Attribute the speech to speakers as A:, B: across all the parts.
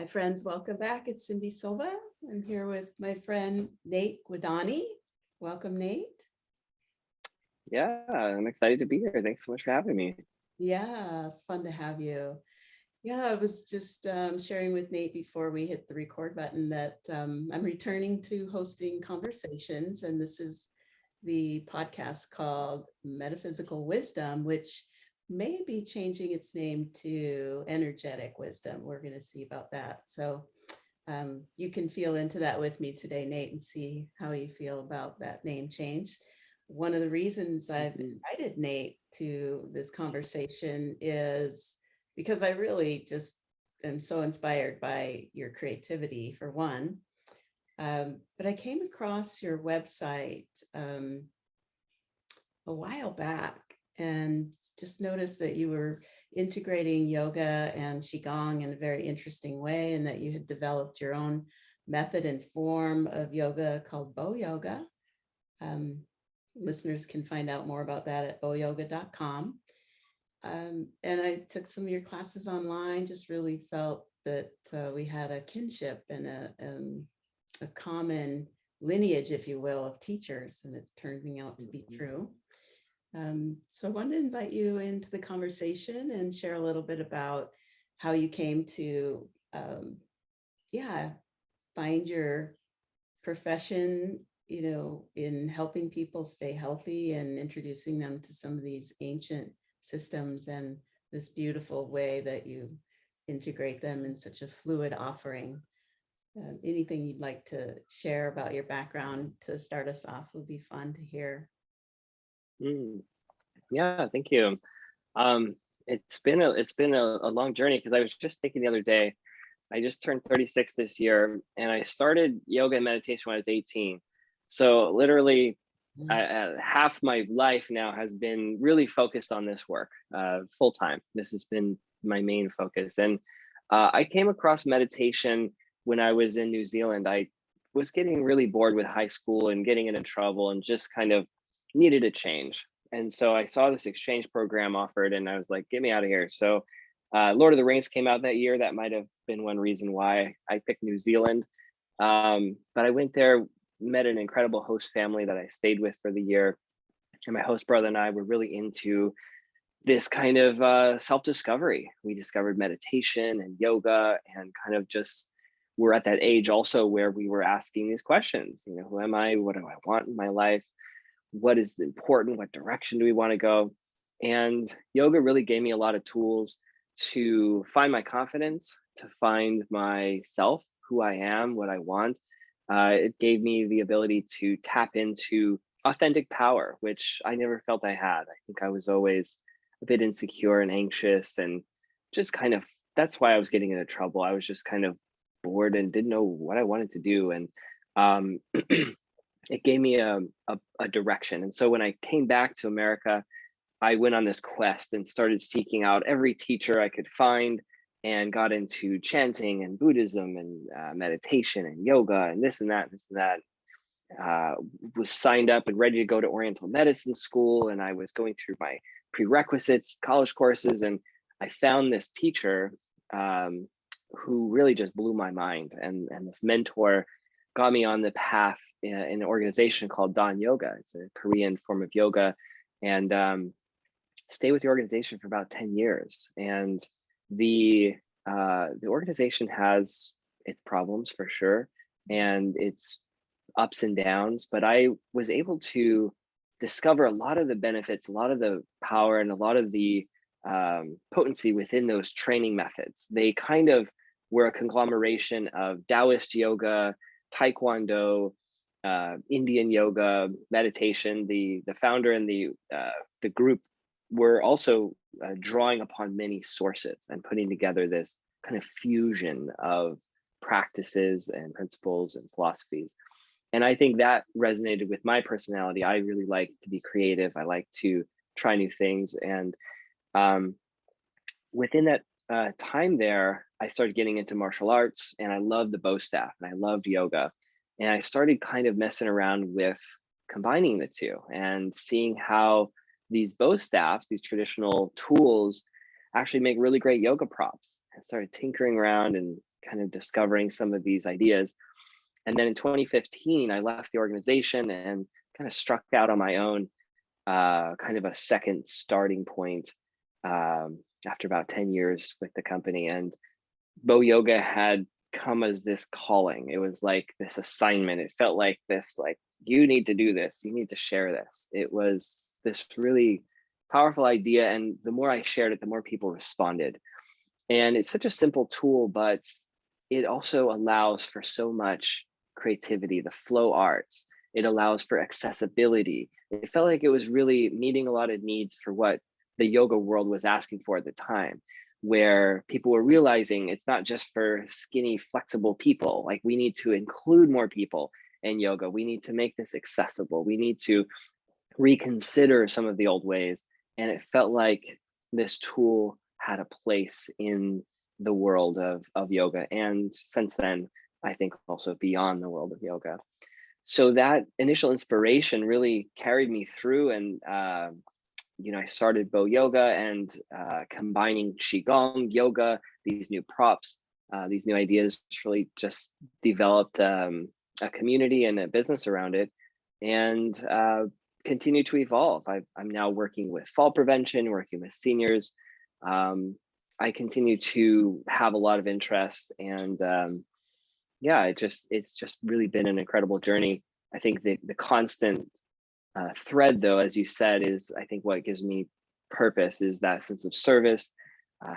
A: Hi friends, welcome back. It's Cyndi Silva. I'm here with my friend Nate Guadagni. Welcome, Nate.
B: Yeah, I'm excited to be here. Thanks so much for having me.
A: Yeah, it's fun to have you. Yeah, I was just sharing with Nate before we hit the record button that I'm returning to hosting conversations, and this is the podcast called Metaphysical Wisdom, which may be changing its name to Energetic Wisdom. We're going to see about that. So you can feel into that with me today, Nate, and see how you feel about that name change. One of the reasons I've invited Nate to this conversation is because I really just am so inspired by your creativity, for one. But I came across your website a while back and just noticed that you were integrating yoga and qigong in a very interesting way, and that you had developed your own method and form of yoga called Bo Yoga. Listeners can find out more about that at boyoga.com. And I took some of your classes online, just really felt that we had a kinship and a common lineage, if you will, of teachers, and it's turning out to be true. So I wanted to invite you into the conversation and share a little bit about how you came to, find your profession, in helping people stay healthy and introducing them to some of these ancient systems and this beautiful way that you integrate them in such a fluid offering. Anything you'd like to share about your background to start us off would be fun to hear.
B: Yeah, thank you. It's been a long journey because I was just thinking the other day, I just turned 36 this year, and I started yoga and meditation when I was 18. So literally, half my life now has been really focused on this work, full time. This has been my main focus, and I came across meditation when I was in New Zealand. I was getting really bored with high school and getting into trouble, and just kind of needed a change. And so I saw this exchange program offered, and I was like, "Get me out of here!" So Lord of the Rings came out that year. That might have been one reason why I picked New Zealand. But I went there, met an incredible host family that I stayed with for the year. And my host brother and I were really into this kind of self-discovery. We discovered meditation and yoga, and kind of just we're at that age also where we were asking these questions. Who am I? What do I want in my life? What is important? What direction do we want to go? And yoga really gave me a lot of tools to find my confidence, to find myself, who I am, what I want. It gave me the ability to tap into authentic power, which I never felt I had. I think I was always a bit insecure and anxious, and just kind of that's why I was getting into trouble. I was just kind of bored and didn't know what I wanted to do. And um, it gave me a direction. And so when I came back to America, I went on this quest and started seeking out every teacher I could find, and got into chanting and Buddhism and meditation and yoga and this and that, and this and that. Was signed up and ready to go to Oriental Medicine School, and I was going through my prerequisites, college courses, and I found this teacher who really just blew my mind. And this mentor got me on the path in an organization called Dan Yoga. It's a Korean form of yoga, and stay with the organization for about 10 years. And the organization has its problems for sure, and its ups and downs, but I was able to discover a lot of the benefits, a lot of the power, and a lot of the potency within those training methods. They kind of were a conglomeration of Taoist yoga, Taekwondo, Indian yoga, meditation. The founder and the group were also drawing upon many sources and putting together this kind of fusion of practices and principles and philosophies. And I think that resonated with my personality. I really like to be creative. I like to try new things. And within that time there, I started getting into martial arts, and I loved the bow staff, and I loved yoga. And I started kind of messing around with combining the two and seeing how these bow staffs, these traditional tools, actually make really great yoga props. I started tinkering around and kind of discovering some of these ideas. And then in 2015, I left the organization and kind of struck out on my own, kind of a second starting point, after about 10 years with the company. And Bo Yoga had come as this calling. It was like this assignment. It felt like this, like, you need to do this, you need to share this. It was this really powerful idea. And the more I shared it, the more people responded. And it's such a simple tool, but it also allows for so much creativity, the flow arts. It allows for accessibility. It felt like it was really meeting a lot of needs for what the yoga world was asking for at the time, where people were realizing it's not just for skinny, flexible people. Like, we need to include more people in yoga. We need to make this accessible. We need to reconsider some of the old ways. And it felt like this tool had a place in the world of yoga. And since then, I think also beyond the world of yoga. So that initial inspiration really carried me through. And, I started Bo Yoga, and combining qigong, yoga, these new props, these new ideas, really just developed a community and a business around it, and continue to evolve. I'm now working with fall prevention, working with seniors. I continue to have a lot of interest, and it's just really been an incredible journey. I think the constant thread, though, as you said, is, I think, what gives me purpose is that sense of service,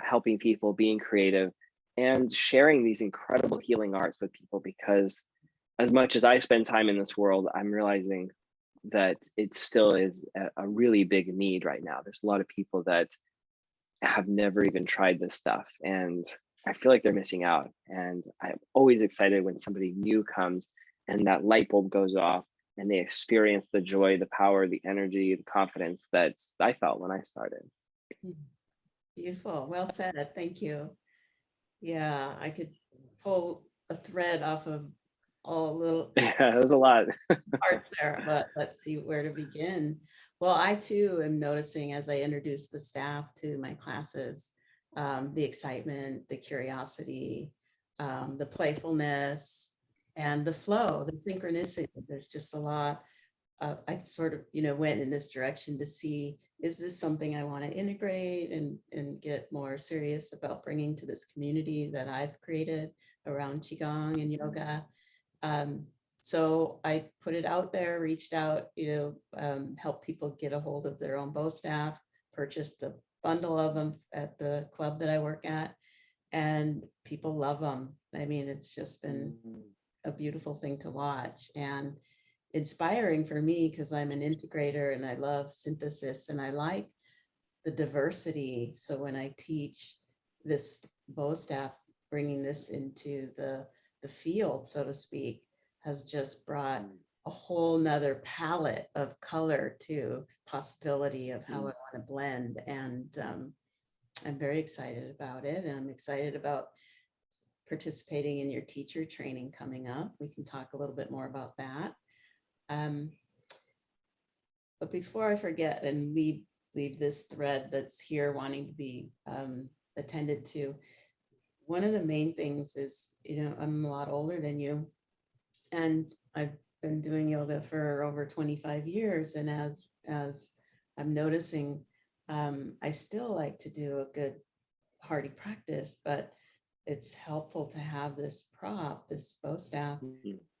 B: helping people, being creative, and sharing these incredible healing arts with people. Because as much as I spend time in this world, I'm realizing that it still is a really big need right now. There's a lot of people that have never even tried this stuff, and I feel like they're missing out. And I'm always excited when somebody new comes and that light bulb goes off, and they experience the joy, the power, the energy, the confidence that I felt when I started.
A: Beautiful. Well said. Thank you. Yeah, I could pull a thread off of all little
B: Yeah, it was a lot.
A: parts there, but let's see where to begin. Well, I too am noticing, as I introduce the staff to my classes, the excitement, the curiosity, the playfulness, and the flow, the synchronicity. There's just a lot. I sort of, went in this direction to see, is this something I want to integrate and get more serious about bringing to this community that I've created around qigong and yoga. So I put it out there, reached out, help people get a hold of their own bow staff, purchased a bundle of them at the club that I work at, and people love them. I mean, it's just been a beautiful thing to watch and inspiring for me, because I'm an integrator and I love synthesis and I like the diversity. So when I teach this bow staff, bringing this into the field, so to speak, has just brought a whole nother palette of color to possibility of how I want to blend. And I'm very excited about it. And I'm excited about participating in your teacher training coming up. We can talk a little bit more about that. But before I forget and leave this thread that's here wanting to be attended to, one of the main things is, I'm a lot older than you, and I've been doing yoga for over 25 years. And as I'm noticing, I still like to do a good hearty practice, but it's helpful to have this prop, this bow staff,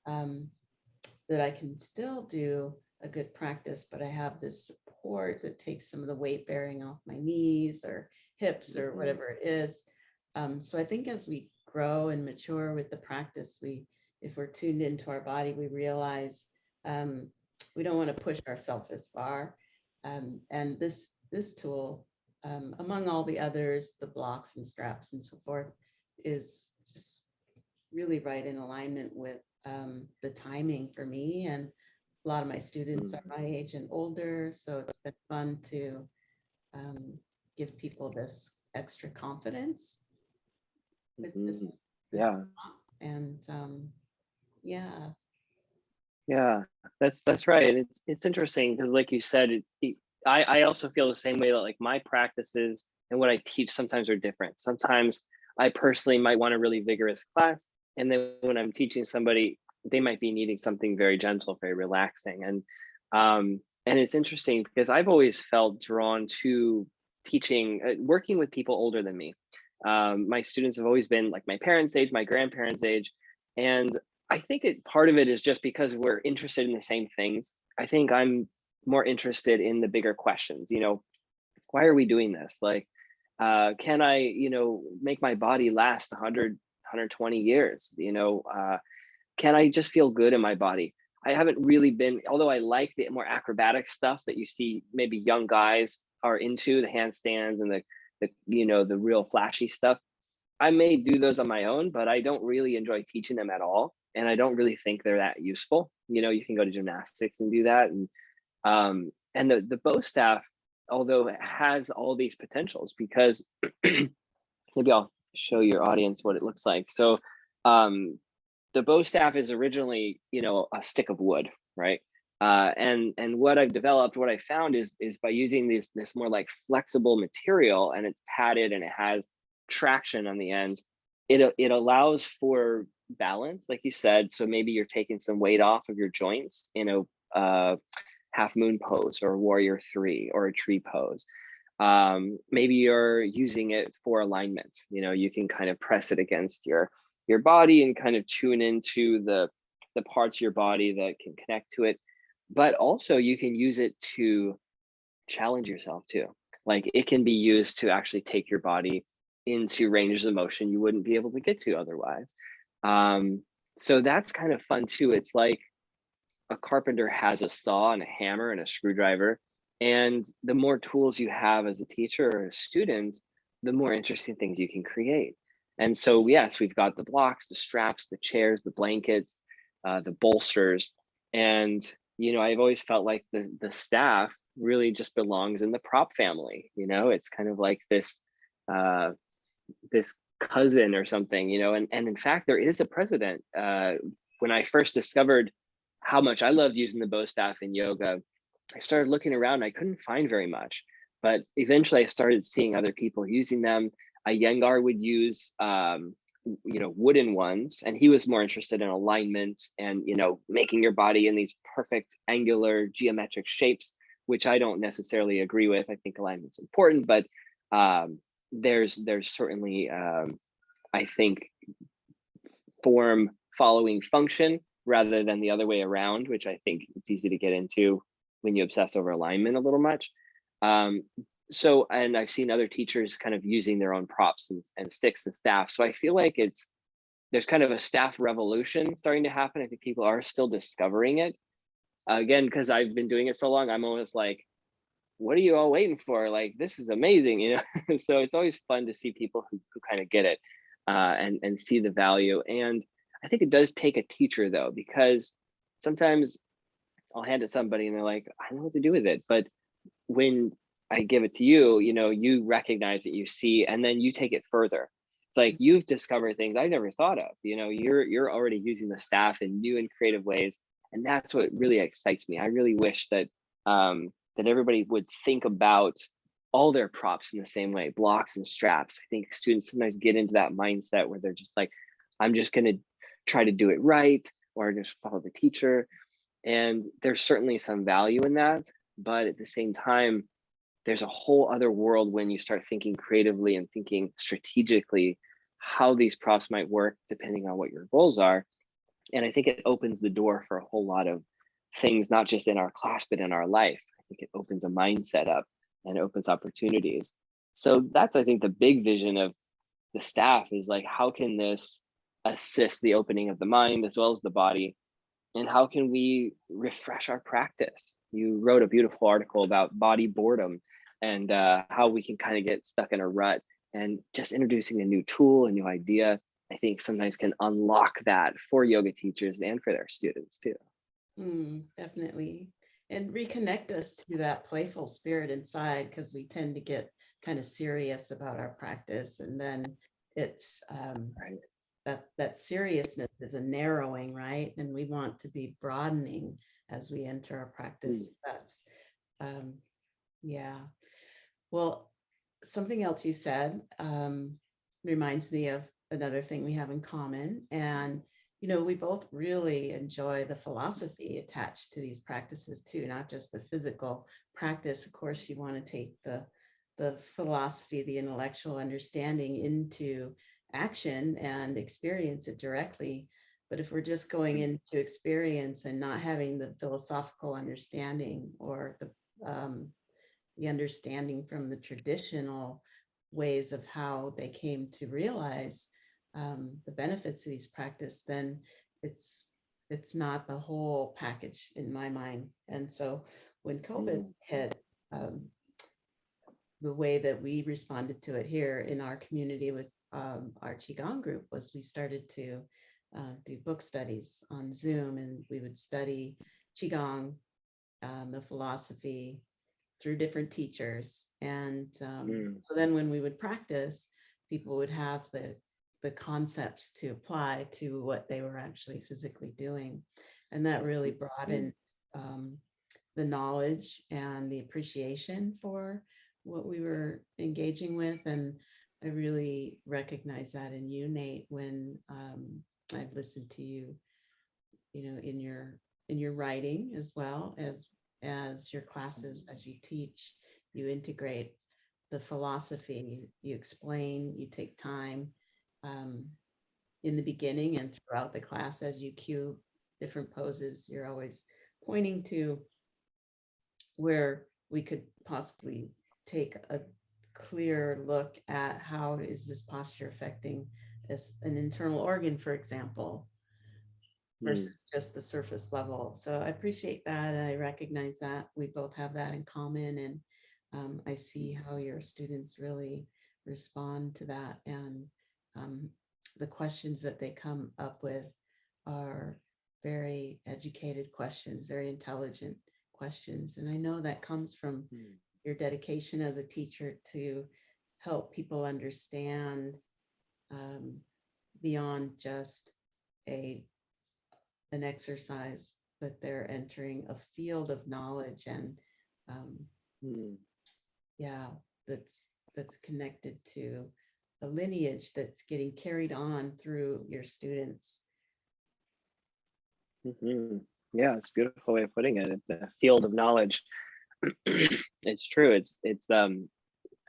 A: that I can still do a good practice, but I have this support that takes some of the weight bearing off my knees or hips or whatever it is. So I think as we grow and mature with the practice, if we're tuned into our body, we realize we don't want to push ourselves as far. And this tool, among all the others, the blocks and straps and so forth, is just really right in alignment with the timing for me. And a lot of my students are my age and older, so it's been fun to give people this extra confidence with this
B: Yeah.
A: And
B: That's right. And it's interesting because, like you said, I also feel the same way, that like my practices and what I teach sometimes are different. Sometimes I personally might want a really vigorous class. And then when I'm teaching somebody, they might be needing something very gentle, very relaxing. And it's interesting because I've always felt drawn to teaching, working with people older than me. My students have always been like my parents' age, my grandparents' age. And I think part of it is just because we're interested in the same things. I think I'm more interested in the bigger questions, why are we doing this? Like, can I, make my body last 100, 120 years? Can I just feel good in my body? I haven't really been, although I like the more acrobatic stuff that you see maybe young guys are into, the handstands and the real flashy stuff. I may do those on my own, but I don't really enjoy teaching them at all. And I don't really think they're that useful. You can go to gymnastics and do that. And the bow staff, although it has all these potentials, because maybe I'll show your audience what it looks like. So the bow staff is originally, a stick of wood, right? And what I've developed, what I found is by using this more like flexible material, and it's padded and it has traction on the ends, it allows for balance, like you said. So maybe you're taking some weight off of your joints in a half moon pose or warrior 3 or a tree pose. Maybe you're using it for alignment. You can kind of press it against your body and kind of tune into the parts of your body that can connect to it. But also you can use it to challenge yourself too. Like, it can be used to actually take your body into ranges of motion you wouldn't be able to get to otherwise. So that's kind of fun too. It's like a carpenter has a saw and a hammer and a screwdriver. And the more tools you have as a teacher or a student, the more interesting things you can create. And so, yes, we've got the blocks, the straps, the chairs, the blankets, the bolsters. And, I've always felt like the staff really just belongs in the prop family. It's kind of like this cousin or something, and in fact, there is a precedent. When I first discovered how much I loved using the bow staff in yoga, I started looking around. I couldn't find very much, but eventually I started seeing other people using them. Iyengar would use, wooden ones, and he was more interested in alignment and, making your body in these perfect angular geometric shapes, which I don't necessarily agree with. I think alignment's important, but there's certainly, I think, form following function rather than the other way around, which I think it's easy to get into when you obsess over alignment a little much. And I've seen other teachers kind of using their own props and sticks and staff. So I feel like there's kind of a staff revolution starting to happen. I think people are still discovering it. Again, because I've been doing it so long, I'm almost like, what are you all waiting for? Like, this is amazing, So it's always fun to see people who kind of get it and see the value. And I think it does take a teacher though, because sometimes I'll hand it to somebody and they're like, I don't know what to do with it. But when I give it to you, you recognize it, you see, and then you take it further. It's like you've discovered things I never thought of. You're already using the staff in new and creative ways, and that's what really excites me. I really wish that that everybody would think about all their props in the same way, blocks and straps. I think students sometimes get into that mindset where they're just like, I'm just going to try to do it right, or just follow the teacher. And there's certainly some value in that. But at the same time, there's a whole other world when you start thinking creatively and thinking strategically how these props might work depending on what your goals are. And I think it opens the door for a whole lot of things, not just in our class, but in our life. I think it opens a mindset up and opens opportunities. So that's, I think, the big vision of the staff is like, how can this assist the opening of the mind as well as the body? And how can we refresh our practice? You wrote a beautiful article about body boredom and how we can kind of get stuck in a rut, and just introducing a new tool, a new idea, I think sometimes can unlock that for yoga teachers and for their students too.
A: Definitely. And reconnect us to that playful spirit inside, because we tend to get kind of serious about our practice. And then it's
B: Right.
A: that seriousness is a narrowing, right? And we want to be broadening as we enter our practice. That's yeah. Well, something else you said, reminds me of another thing we have in common. And, we both really enjoy the philosophy attached to these practices too, not just the physical practice. Of course, you want to take the philosophy, the intellectual understanding into action and experience it directly. But if we're just going into experience and not having the philosophical understanding or the understanding from the traditional ways of how they came to realize the benefits of these practice, then it's not the whole package in my mind. And so when COVID hit, the way that we responded to it here in our community with our qigong group was we started to do book studies on Zoom, and we would study qigong, the philosophy, through different teachers. And so then when we would practice, people would have the concepts to apply to what they were actually physically doing. And that really broadened the knowledge and the appreciation for what we were engaging with. And I really recognize that in you, Nate, when I've listened to you, in your writing, as well as your classes, as you teach, you integrate the philosophy, you explain, you take time in the beginning and throughout the class as you cue different poses. You're always pointing to where we could possibly take a clear look at how is this posture affecting an internal organ, for example, versus just the surface level. So I appreciate that. I recognize that we both have that in common. And I see how your students really respond to that. And the questions that they come up with are very educated questions, very intelligent questions. And I know that comes from your dedication as a teacher to help people understand beyond just an exercise, but they're entering a field of knowledge and that's connected to a lineage that's getting carried on through your students.
B: Yeah, it's a beautiful way of putting it. The field of knowledge. It's true. It's and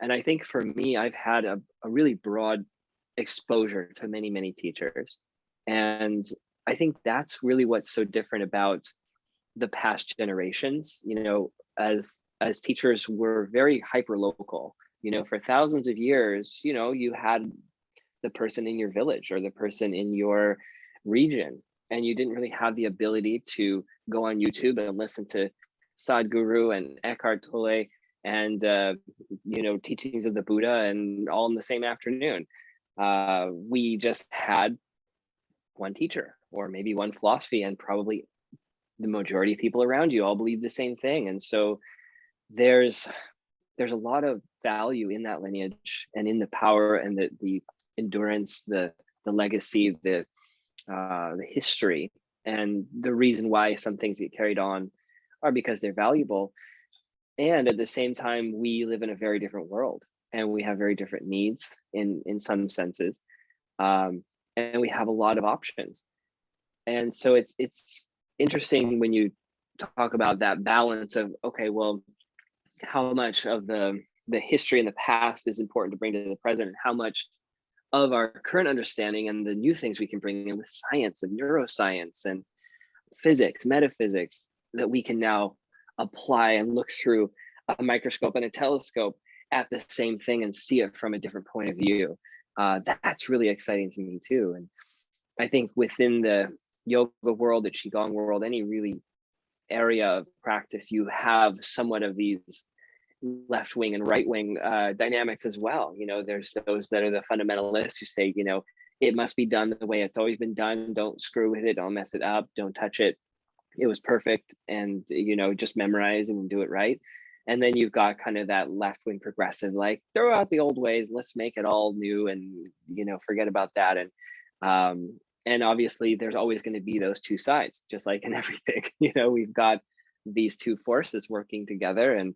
B: I think for me, I've had a really broad exposure to many teachers, and I think that's really what's so different about the past generations. As teachers, we're very hyper local. For thousands of years, you had the person in your village or the person in your region, and you didn't really have the ability to go on YouTube and listen to Sadhguru and Eckhart Tolle and teachings of the Buddha and all in the same afternoon. We just had one teacher or maybe one philosophy, and probably the majority of people around you all believe the same thing. And so there's a lot of value in that lineage and in the power and the endurance, the legacy, the history. And the reason why some things get carried on are because they're valuable. And at the same time, we live in a very different world, and we have very different needs in some senses. And we have a lot of options. And so it's interesting when you talk about that balance of, okay, well, how much of the history in the past is important to bring to the present, and how much of our current understanding and the new things we can bring in with science and neuroscience and physics, metaphysics, that we can now apply and look through a microscope and a telescope at the same thing and see it from a different point of view. That's really exciting to me too. And I think within the yoga world, the qigong world, any really area of practice, you have somewhat of these left wing and right wing dynamics as well. There's those that are the fundamentalists who say, it must be done the way it's always been done. Don't screw with it. Don't mess it up. Don't touch it. It was perfect. And, just memorize and do it right. And then you've got kind of that left wing progressive, like, throw out the old ways. Let's make it all new and, forget about that. And obviously there's always going to be those two sides, just like in everything. We've got these two forces working together. And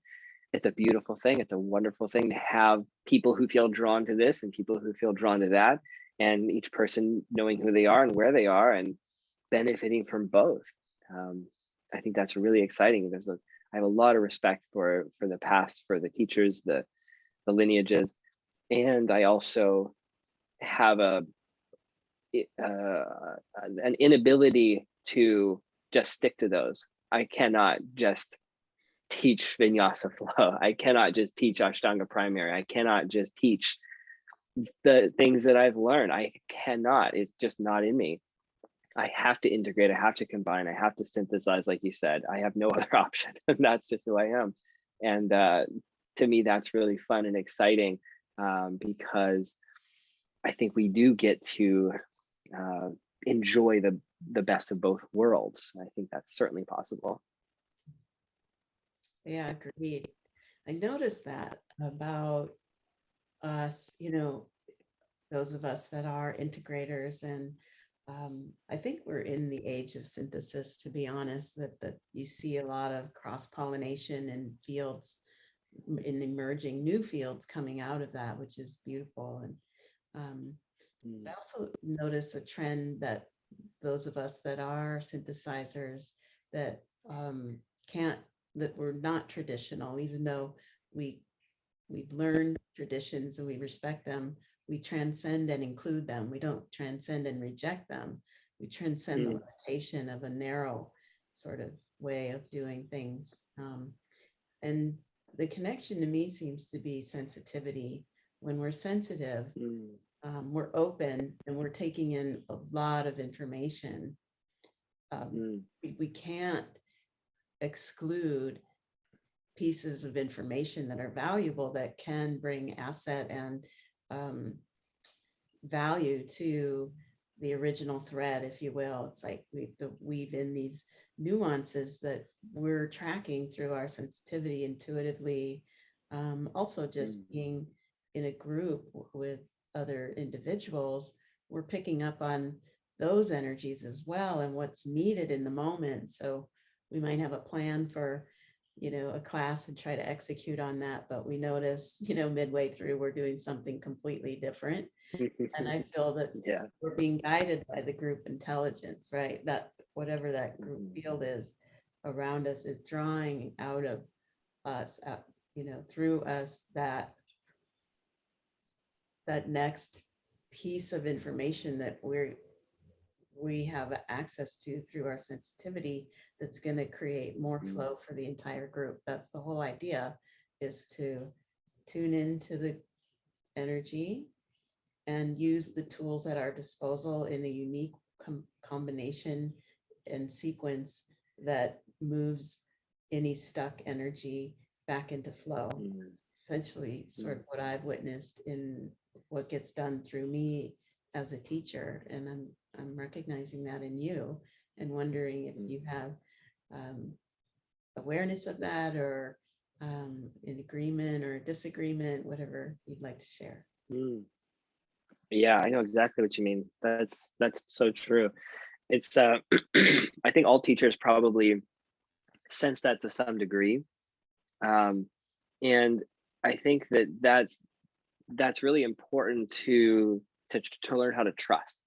B: it's a beautiful thing. It's a wonderful thing to have people who feel drawn to this and people who feel drawn to that, and each person knowing who they are and where they are and benefiting from both. Um, I think that's really exciting. I have a lot of respect for the past, for the teachers, the lineages, and I also have an inability to just stick to those. I cannot just teach vinyasa flow. I cannot just teach Ashtanga primary. I cannot just teach the things that I've learned. I cannot. It's just not in me. I have to integrate. I have to combine. I have to synthesize, like you said. I have no other option. That's just who I am. And to me, that's really fun and exciting, because I think we do get to enjoy the best of both worlds. I think that's certainly possible.
A: Yeah, agreed. I noticed that about us, those of us that are integrators, and I think we're in the age of synthesis, to be honest, that you see a lot of cross-pollination in fields, in emerging new fields coming out of that, which is beautiful. And I also notice a trend that those of us that are synthesizers that can't, that we're not traditional, even though we've learned traditions and we respect them, we transcend and include them. We don't transcend and reject them. We transcend the limitation of a narrow sort of way of doing things. And the connection to me seems to be sensitivity. When we're sensitive, we're open and we're taking in a lot of information. We can't exclude pieces of information that are valuable, that can bring asset and value to the original thread, if you will. It's like we weave in these nuances that we're tracking through our sensitivity intuitively. Also, just being in a group with other individuals, we're picking up on those energies as well and what's needed in the moment. So we might have a plan for a class and try to execute on that, but we notice midway through we're doing something completely different. And I feel that we're being guided by the group intelligence, right? That whatever that group field is around us is drawing out of us, through us, that next piece of information that we have access to through our sensitivity, that's going to create more flow for the entire group. That's the whole idea, is to tune into the energy and use the tools at our disposal in a unique combination and sequence that moves any stuck energy back into flow. It's essentially sort of what I've witnessed in what gets done through me as a teacher. And I'm recognizing that in you and wondering if you have awareness of that, or in agreement or disagreement, whatever you'd like to share.
B: Yeah, I know exactly what you mean. That's so true. It's I think all teachers probably sense that to some degree. And I think that's really important to learn how to trust.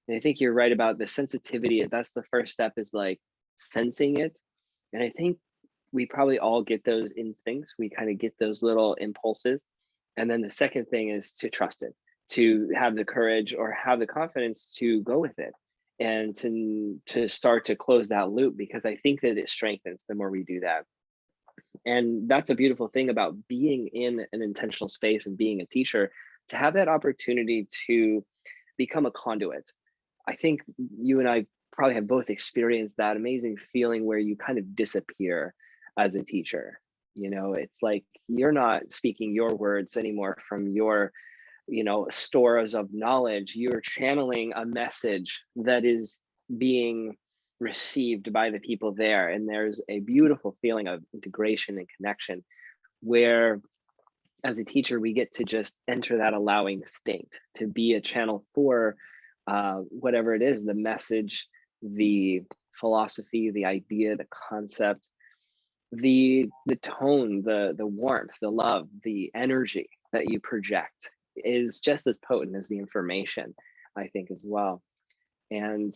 B: And I think you're right about the sensitivity. That's the first step, is like sensing it. And I think we probably all get those instincts. We kind of get those little impulses. And then the second thing is to trust it, to have the courage or have the confidence to go with it, and to start to close that loop, because I think that it strengthens the more we do that. And that's a beautiful thing about being in an intentional space and being a teacher, to have that opportunity to become a conduit. I think you and I probably have both experienced that amazing feeling where you kind of disappear as a teacher. It's like you're not speaking your words anymore from your stores of knowledge. You're channeling a message that is being received by the people there, and there's a beautiful feeling of integration and connection, where as a teacher we get to just enter that allowing state, to be a channel for whatever it is, the message, the philosophy, the idea, the concept, the tone, the warmth, the love, the energy that you project is just as potent as the information, I think, as well. And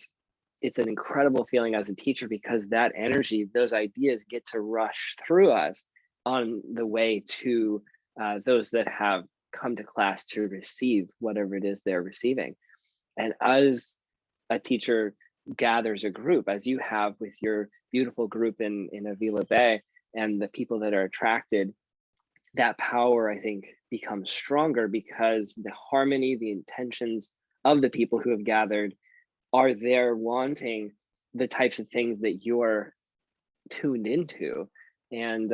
B: it's an incredible feeling as a teacher, because that energy, those ideas get to rush through us on the way to those that have come to class to receive whatever it is they're receiving. And as a teacher gathers a group, as you have with your beautiful group in Avila Bay, and the people that are attracted, that power, I think, becomes stronger, because the harmony, the intentions of the people who have gathered are there wanting the types of things that you're tuned into. And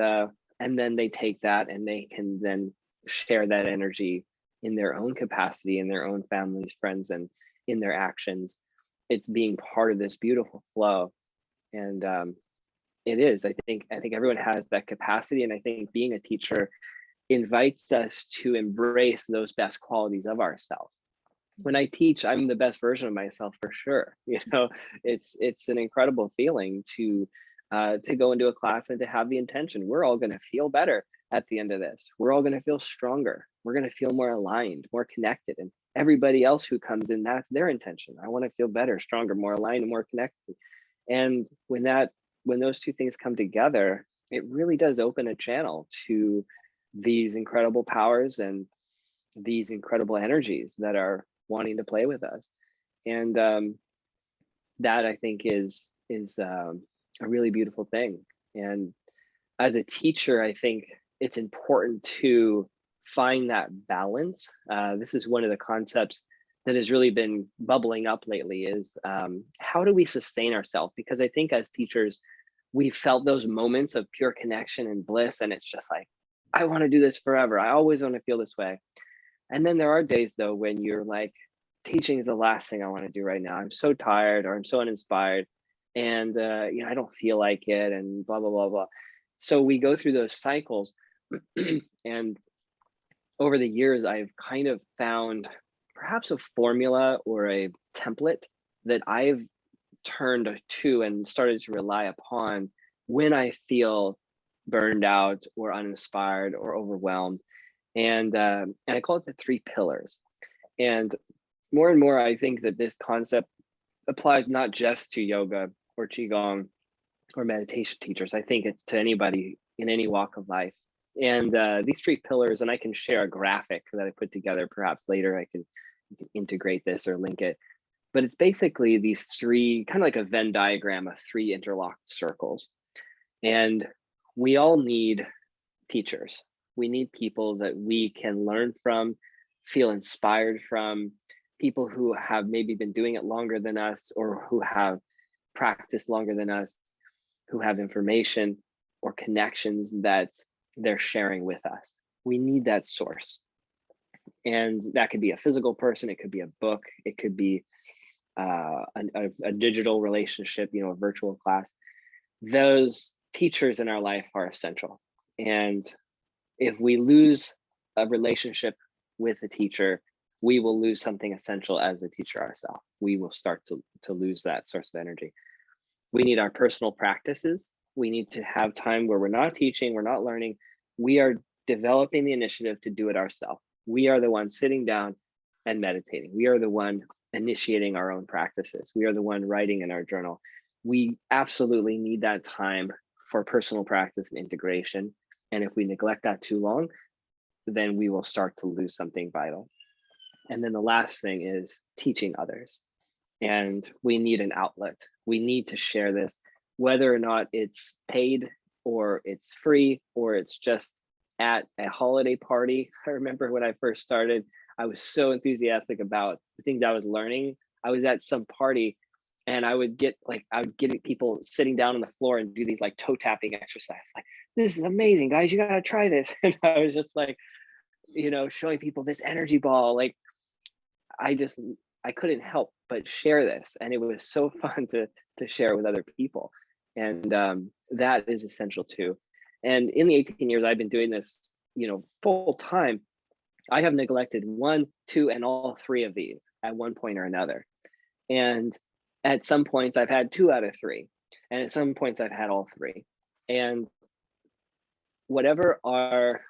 B: then they take that and they can then share that energy in their own capacity, in their own families, friends, and in their actions. It's being part of this beautiful flow. And it is, I think everyone has that capacity. And I think being a teacher invites us to embrace those best qualities of ourselves. When I teach, I'm the best version of myself, for sure. You know, it's an incredible feeling to go into a class and to have the intention. We're all going to feel better at the end of this. We're all going to feel stronger. We're going to feel more aligned, more connected. And everybody else who comes in, that's their intention. I want to feel better, stronger, more aligned, and more connected. And when those two things come together, it really does open a channel to these incredible powers and these incredible energies that are wanting to play with us. And that, I think, is a really beautiful thing. And as a teacher, I think it's important to find that balance. This is one of the concepts that has really been bubbling up lately, is how do we sustain ourselves? Because I think as teachers, we felt those moments of pure connection and bliss, and it's just like, I want to do this forever. I always want to feel this way. And then there are days, though, when you're like, teaching is the last thing I want to do right now. I'm so tired, or I'm so uninspired, and I don't feel like it, and blah, blah, blah, blah. So we go through those cycles. And over the years, I've kind of found perhaps a formula or a template that I've turned to and started to rely upon when I feel burned out or uninspired or overwhelmed. And I call it the 3 pillars. And more, I think that this concept applies not just to yoga or qigong or meditation teachers. I think it's to anybody in any walk of life. And these 3 pillars, and I can share a graphic that I put together perhaps later. I can integrate this or link it. But it's basically these 3, kind of like a Venn diagram of 3 interlocked circles. And we all need teachers. We need people that we can learn from, feel inspired from, people who have maybe been doing it longer than us, or who have practiced longer than us, who have information or connections that they're sharing with us. We need that source. And that could be a physical person, it could be a book, it could be a digital relationship, a virtual class. Those teachers in our life are essential. And if we lose a relationship with a teacher, we will lose something essential as a teacher ourselves. We will start to lose that source of energy. We need our personal practices. We need to have time where we're not teaching, we're not learning. We are developing the initiative to do it ourselves. We are the one sitting down and meditating. We are the one initiating our own practices. We are the one writing in our journal. We absolutely need that time for personal practice and integration. And if we neglect that too long, then we will start to lose something vital. And then the last thing is teaching others. And we need an outlet. We need to share this, whether or not it's paid or it's free or it's just at a holiday party. I remember when I first started, I was so enthusiastic about the things I was learning. I was at some party and I would get people sitting down on the floor and do these like toe tapping exercises. Like, this is amazing, guys, you gotta try this. And I was just like, showing people this energy ball. Like, I couldn't help but share this. And it was so fun to share with other people. And that is essential too. And in the 18 years I've been doing this, full time, I have neglected 1, 2, and all 3 of these at one point or another. And at some points I've had 2 out of 3. And at some points I've had all 3. And whatever our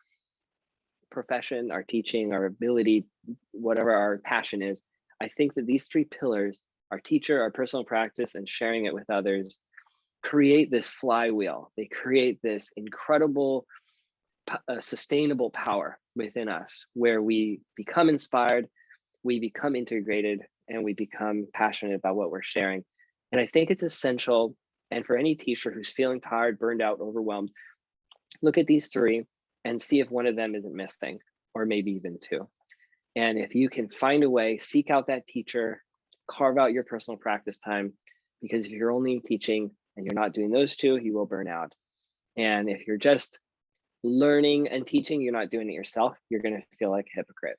B: profession, our teaching, our ability, whatever our passion is, I think that these three pillars, our teacher, our personal practice, and sharing it with others, create this flywheel. They create this incredible, sustainable power within us where we become inspired, we become integrated, and we become passionate about what we're sharing. And I think it's essential. And for any teacher who's feeling tired, burned out, overwhelmed, look at these three and see if one of them isn't missing, or maybe even two. And if you can find a way, seek out that teacher, carve out your personal practice time, because if you're only teaching and you're not doing those two, you will burn out. And if you're just learning and teaching, you're not doing it yourself, you're going to feel like a hypocrite.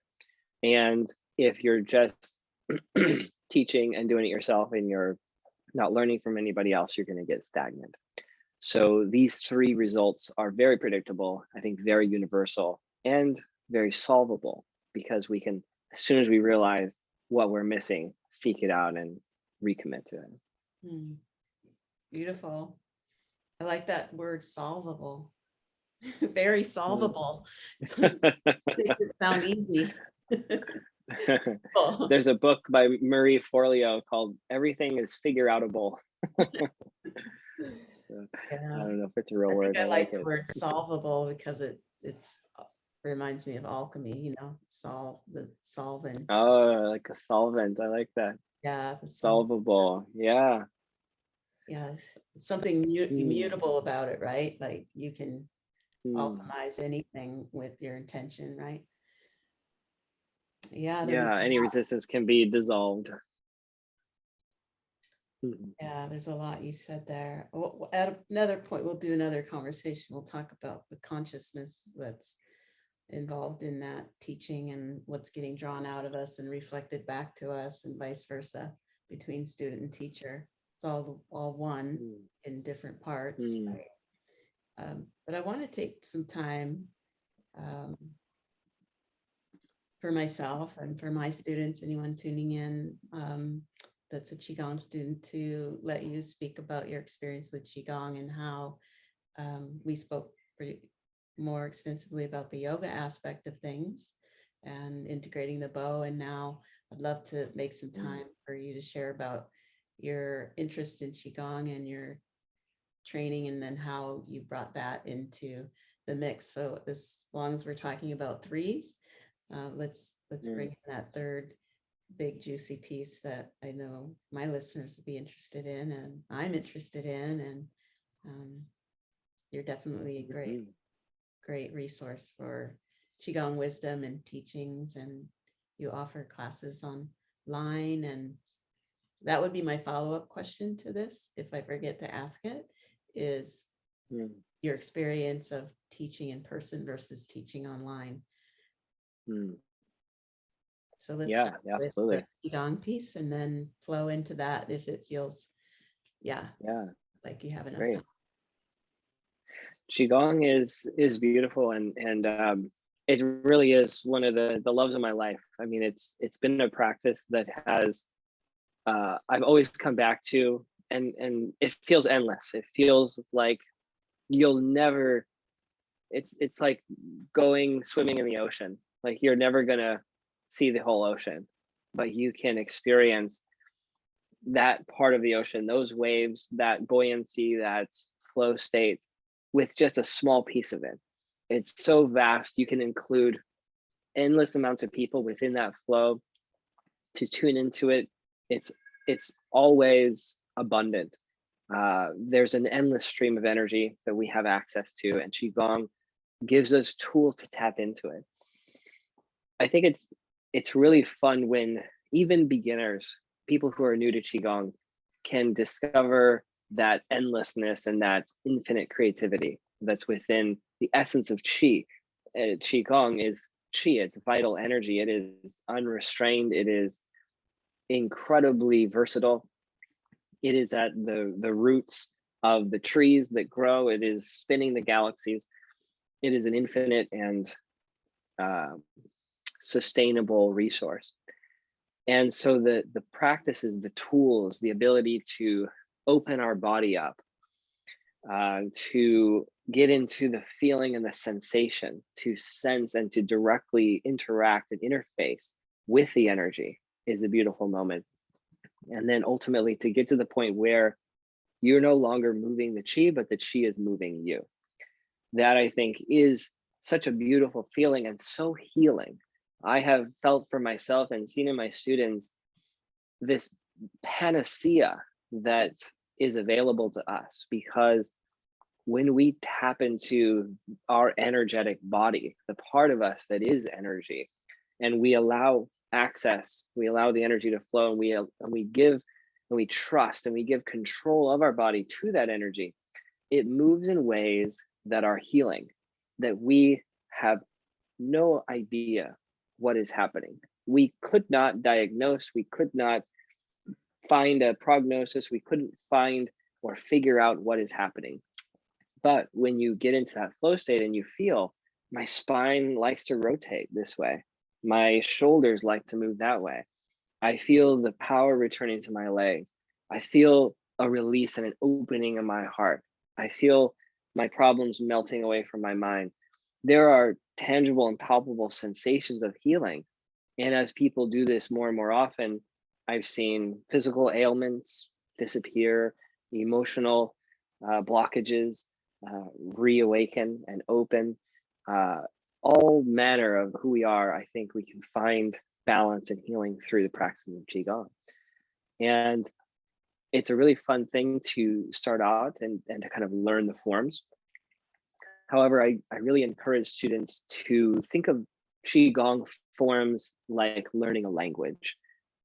B: And if you're just teaching and doing it yourself and you're not learning from anybody else, you're going to get stagnant. So these three results are very predictable, I think very universal and very solvable, because we can, as soon as we realize what we're missing, seek it out and recommit to it.
A: Beautiful. I like that word, solvable. Very solvable. Makes it sound easy.
B: There's a book by Marie Forleo called Everything is Figure Outable. I don't know if it's a real word.
A: I like the word solvable because it's reminds me of alchemy, the solvent.
B: Oh, like a solvent. I like that.
A: Yeah.
B: Solvable. Yeah.
A: Yeah. Something immutable about it, right? Like you can alchemize anything with your intention, right? Yeah.
B: Yeah. Any resistance can be dissolved.
A: Yeah, there's a lot you said there. At another point, we'll do another conversation. We'll talk about the consciousness that's involved in that teaching and what's getting drawn out of us and reflected back to us, and vice versa between student and teacher. It's all one in different parts, right? But I want to take some time for myself and for my students, anyone tuning in that's a qigong student, to let you speak about your experience with qigong and how we spoke more extensively about the yoga aspect of things and integrating the bow. And now I'd love to make some time for you to share about your interest in qigong and your training, and then how you brought that into the mix. So as long as we're talking about threes, let's bring in that third big juicy piece that I know my listeners would be interested in, and I'm interested in, and you're definitely a great resource for qigong wisdom and teachings, and you offer classes online. And that would be my follow-up question to this, if I forget to ask it, is your experience of teaching in person versus teaching online. So let's start with the qigong piece and then flow into that if it feels, like you have enough time.
B: Qigong is beautiful, and it really is one of the loves of my life. I mean, it's been a practice that has I've always come back to, and it feels endless. It feels like you'll never. It's like going swimming in the ocean. Like you're never gonna see the whole ocean, but you can experience that part of the ocean, those waves, that buoyancy, that flow state, with just a small piece of it. It's so vast. You can include endless amounts of people within that flow to tune into it. It's always abundant. There's an endless stream of energy that we have access to, and qigong gives us tools to tap into it. I think it's really fun when even beginners, people who are new to qigong, can discover that endlessness and that infinite creativity that's within the essence of qi. Qigong is qi, it's vital energy. It is unrestrained. It is incredibly versatile. It is at the roots of the trees that grow. It is spinning the galaxies. It is an infinite and sustainable resource. And so the practices, the tools, the ability to open our body up to get into the feeling and the sensation, to sense and to directly interact and interface with the energy is a beautiful moment. And then ultimately to get to the point where you're no longer moving the chi, but the chi is moving you. That I think is such a beautiful feeling and so healing. I have felt for myself and seen in my students this panacea that is available to us, because when we tap into our energetic body, the part of us that is energy, and we allow access, we allow the energy to flow, and we give and we trust and we give control of our body to that energy, it moves in ways that are healing, that we have no idea what is happening. We could not diagnose, we could not find a prognosis, we couldn't find or figure out what is happening. But when you get into that flow state and you feel, my spine likes to rotate this way, my shoulders like to move that way, I feel the power returning to my legs, I feel a release and an opening in my heart, I feel my problems melting away from my mind. There are tangible and palpable sensations of healing. And as people do this more and more often, I've seen physical ailments disappear, emotional blockages reawaken and open. All manner of who we are, I think we can find balance and healing through the practices of qigong. And it's a really fun thing to start out and to kind of learn the forms. However, I really encourage students to think of qigong forms like learning a language,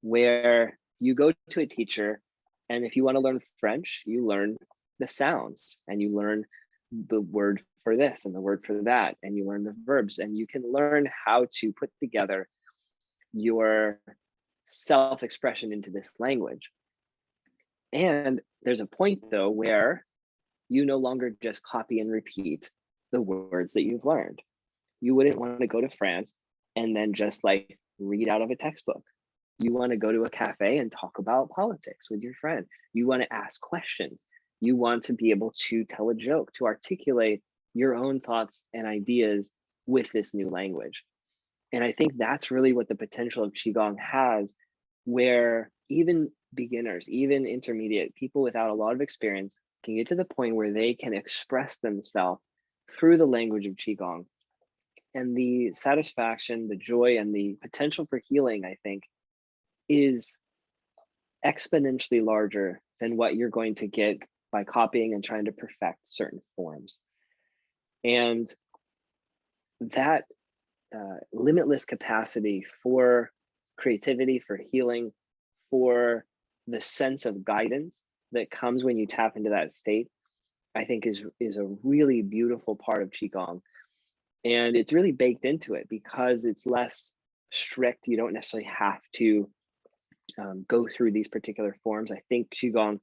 B: where you go to a teacher, and if you want to learn French, you learn the sounds and you learn the word for this and the word for that, and you learn the verbs, and you can learn how to put together your self-expression into this language. And there's a point though where you no longer just copy and repeat the words that you've learned. You wouldn't want to go to France and then just like read out of a textbook. You want to go to a cafe and talk about politics with your friend. You want to ask questions. You want to be able to tell a joke, to articulate your own thoughts and ideas with this new language. And I think that's really what the potential of qigong has, where even beginners, even intermediate people without a lot of experience can get to the point where they can express themselves through the language of qigong. And the satisfaction, the joy, and the potential for healing, I think, is exponentially larger than what you're going to get by copying and trying to perfect certain forms. And that limitless capacity for creativity, for healing, for the sense of guidance that comes when you tap into that state, I think is a really beautiful part of qigong. And it's really baked into it because it's less strict. You don't necessarily have to go through these particular forms. I think qigong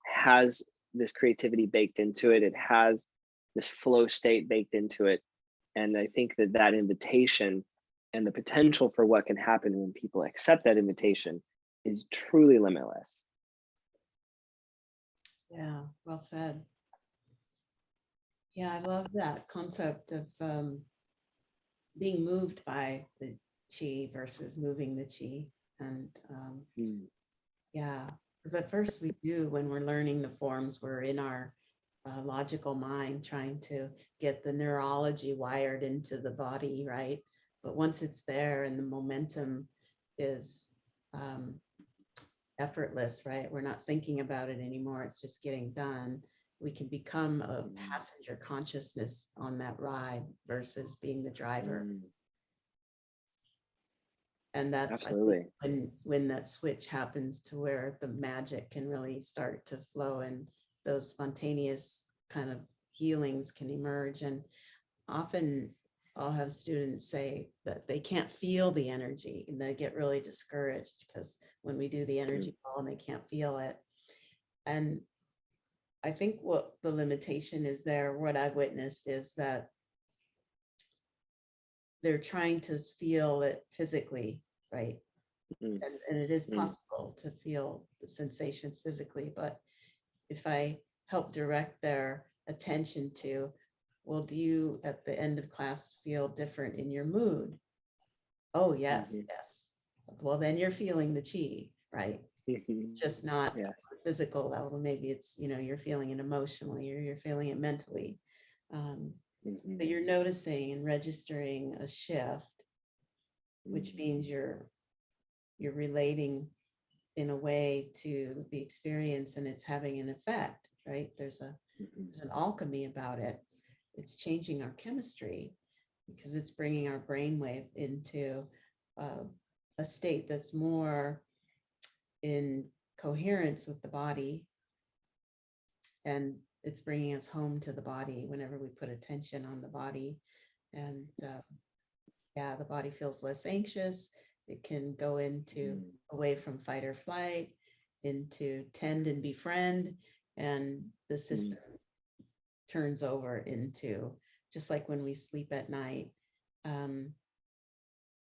B: has this creativity baked into it. It has this flow state baked into it. And I think that that invitation and the potential for what can happen when people accept that invitation is truly limitless.
A: Yeah, well said. Yeah, I love that concept of being moved by the chi versus moving the chi. And yeah, because at first we do, when we're learning the forms, we're in our logical mind trying to get the neurology wired into the body, right? But once it's there and the momentum is effortless, right? We're not thinking about it anymore. It's just getting done. We can become a passenger consciousness on that ride versus being the driver. And that's
B: Absolutely.
A: I think when that switch happens to where the magic can really start to flow and those spontaneous kind of healings can emerge. And often I'll have students say that they can't feel the energy and they get really discouraged because when we do the energy ball and they can't feel it. And I think what the limitation is there, what I've witnessed is that they're trying to feel it physically, right? And it is possible to feel the sensations physically, but if I help direct their attention to, well, do you at the end of class feel different in your mood? Oh, yes,
B: Mhm.
A: yes. Well, then you're feeling the chi, right? Just not
B: Yeah.
A: physical level. Maybe it's, you're feeling it emotionally or you're feeling it mentally. Um,
B: Mhm.
A: but you're noticing and registering a shift, which
B: Mhm.
A: means you're relating in a way to the experience and it's having an effect, right?
B: Mhm.
A: There's an alchemy about it. It's changing our chemistry because it's bringing our brainwave into uh, a state that's more in coherence with the body, and it's bringing us home to the body whenever we put attention on the body. And yeah, the body feels less anxious. It can go into
B: Mhm.
A: away from fight or flight into tend and befriend, and the
B: Mhm.
A: system turns over into, just like when we sleep at night, um,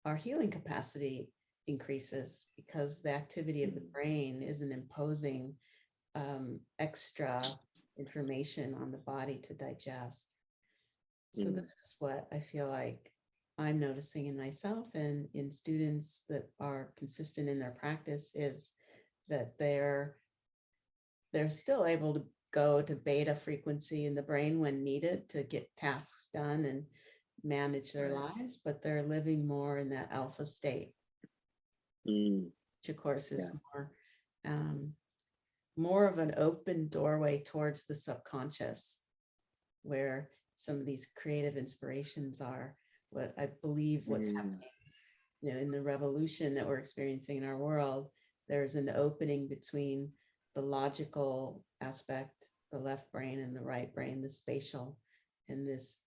A: our healing capacity increases because the activity of the
B: Mhm.
A: brain isn't imposing extra information on the body to digest. So this
B: Mhm.
A: is what I feel like I'm noticing in myself and in students that are consistent in their practice, is that they're still able to go to beta frequency in the brain when needed to get tasks done and manage their
B: Right.
A: lives, but they're living more in that alpha state,
B: Mm.
A: which of course is
B: Yeah.
A: um, more of an open doorway towards the subconscious, where some of these creative inspirations are. What I believe what's
B: Mm.
A: happening, in the revolution that we're experiencing in our world, there's an opening between the logical aspect, the left brain, and the right brain, the spatial, and this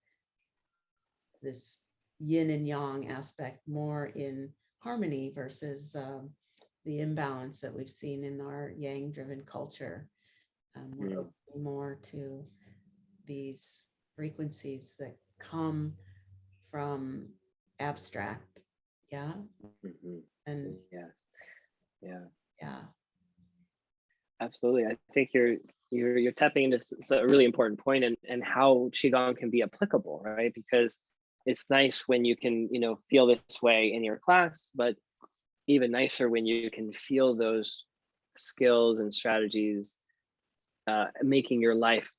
A: yin and yang aspect more in harmony versus the imbalance that we've seen in our yang driven culture. We're
B: Mm.
A: opening more to these frequencies that come from abstract. Yeah.
B: Mhm.
A: And
B: Yes. Yeah.
A: yeah.
B: Absolutely. I think you're tapping into a really important point, and how qigong can be applicable, right? Because it's nice when you can, feel this way in your class, but even nicer when you can feel those skills and strategies making your life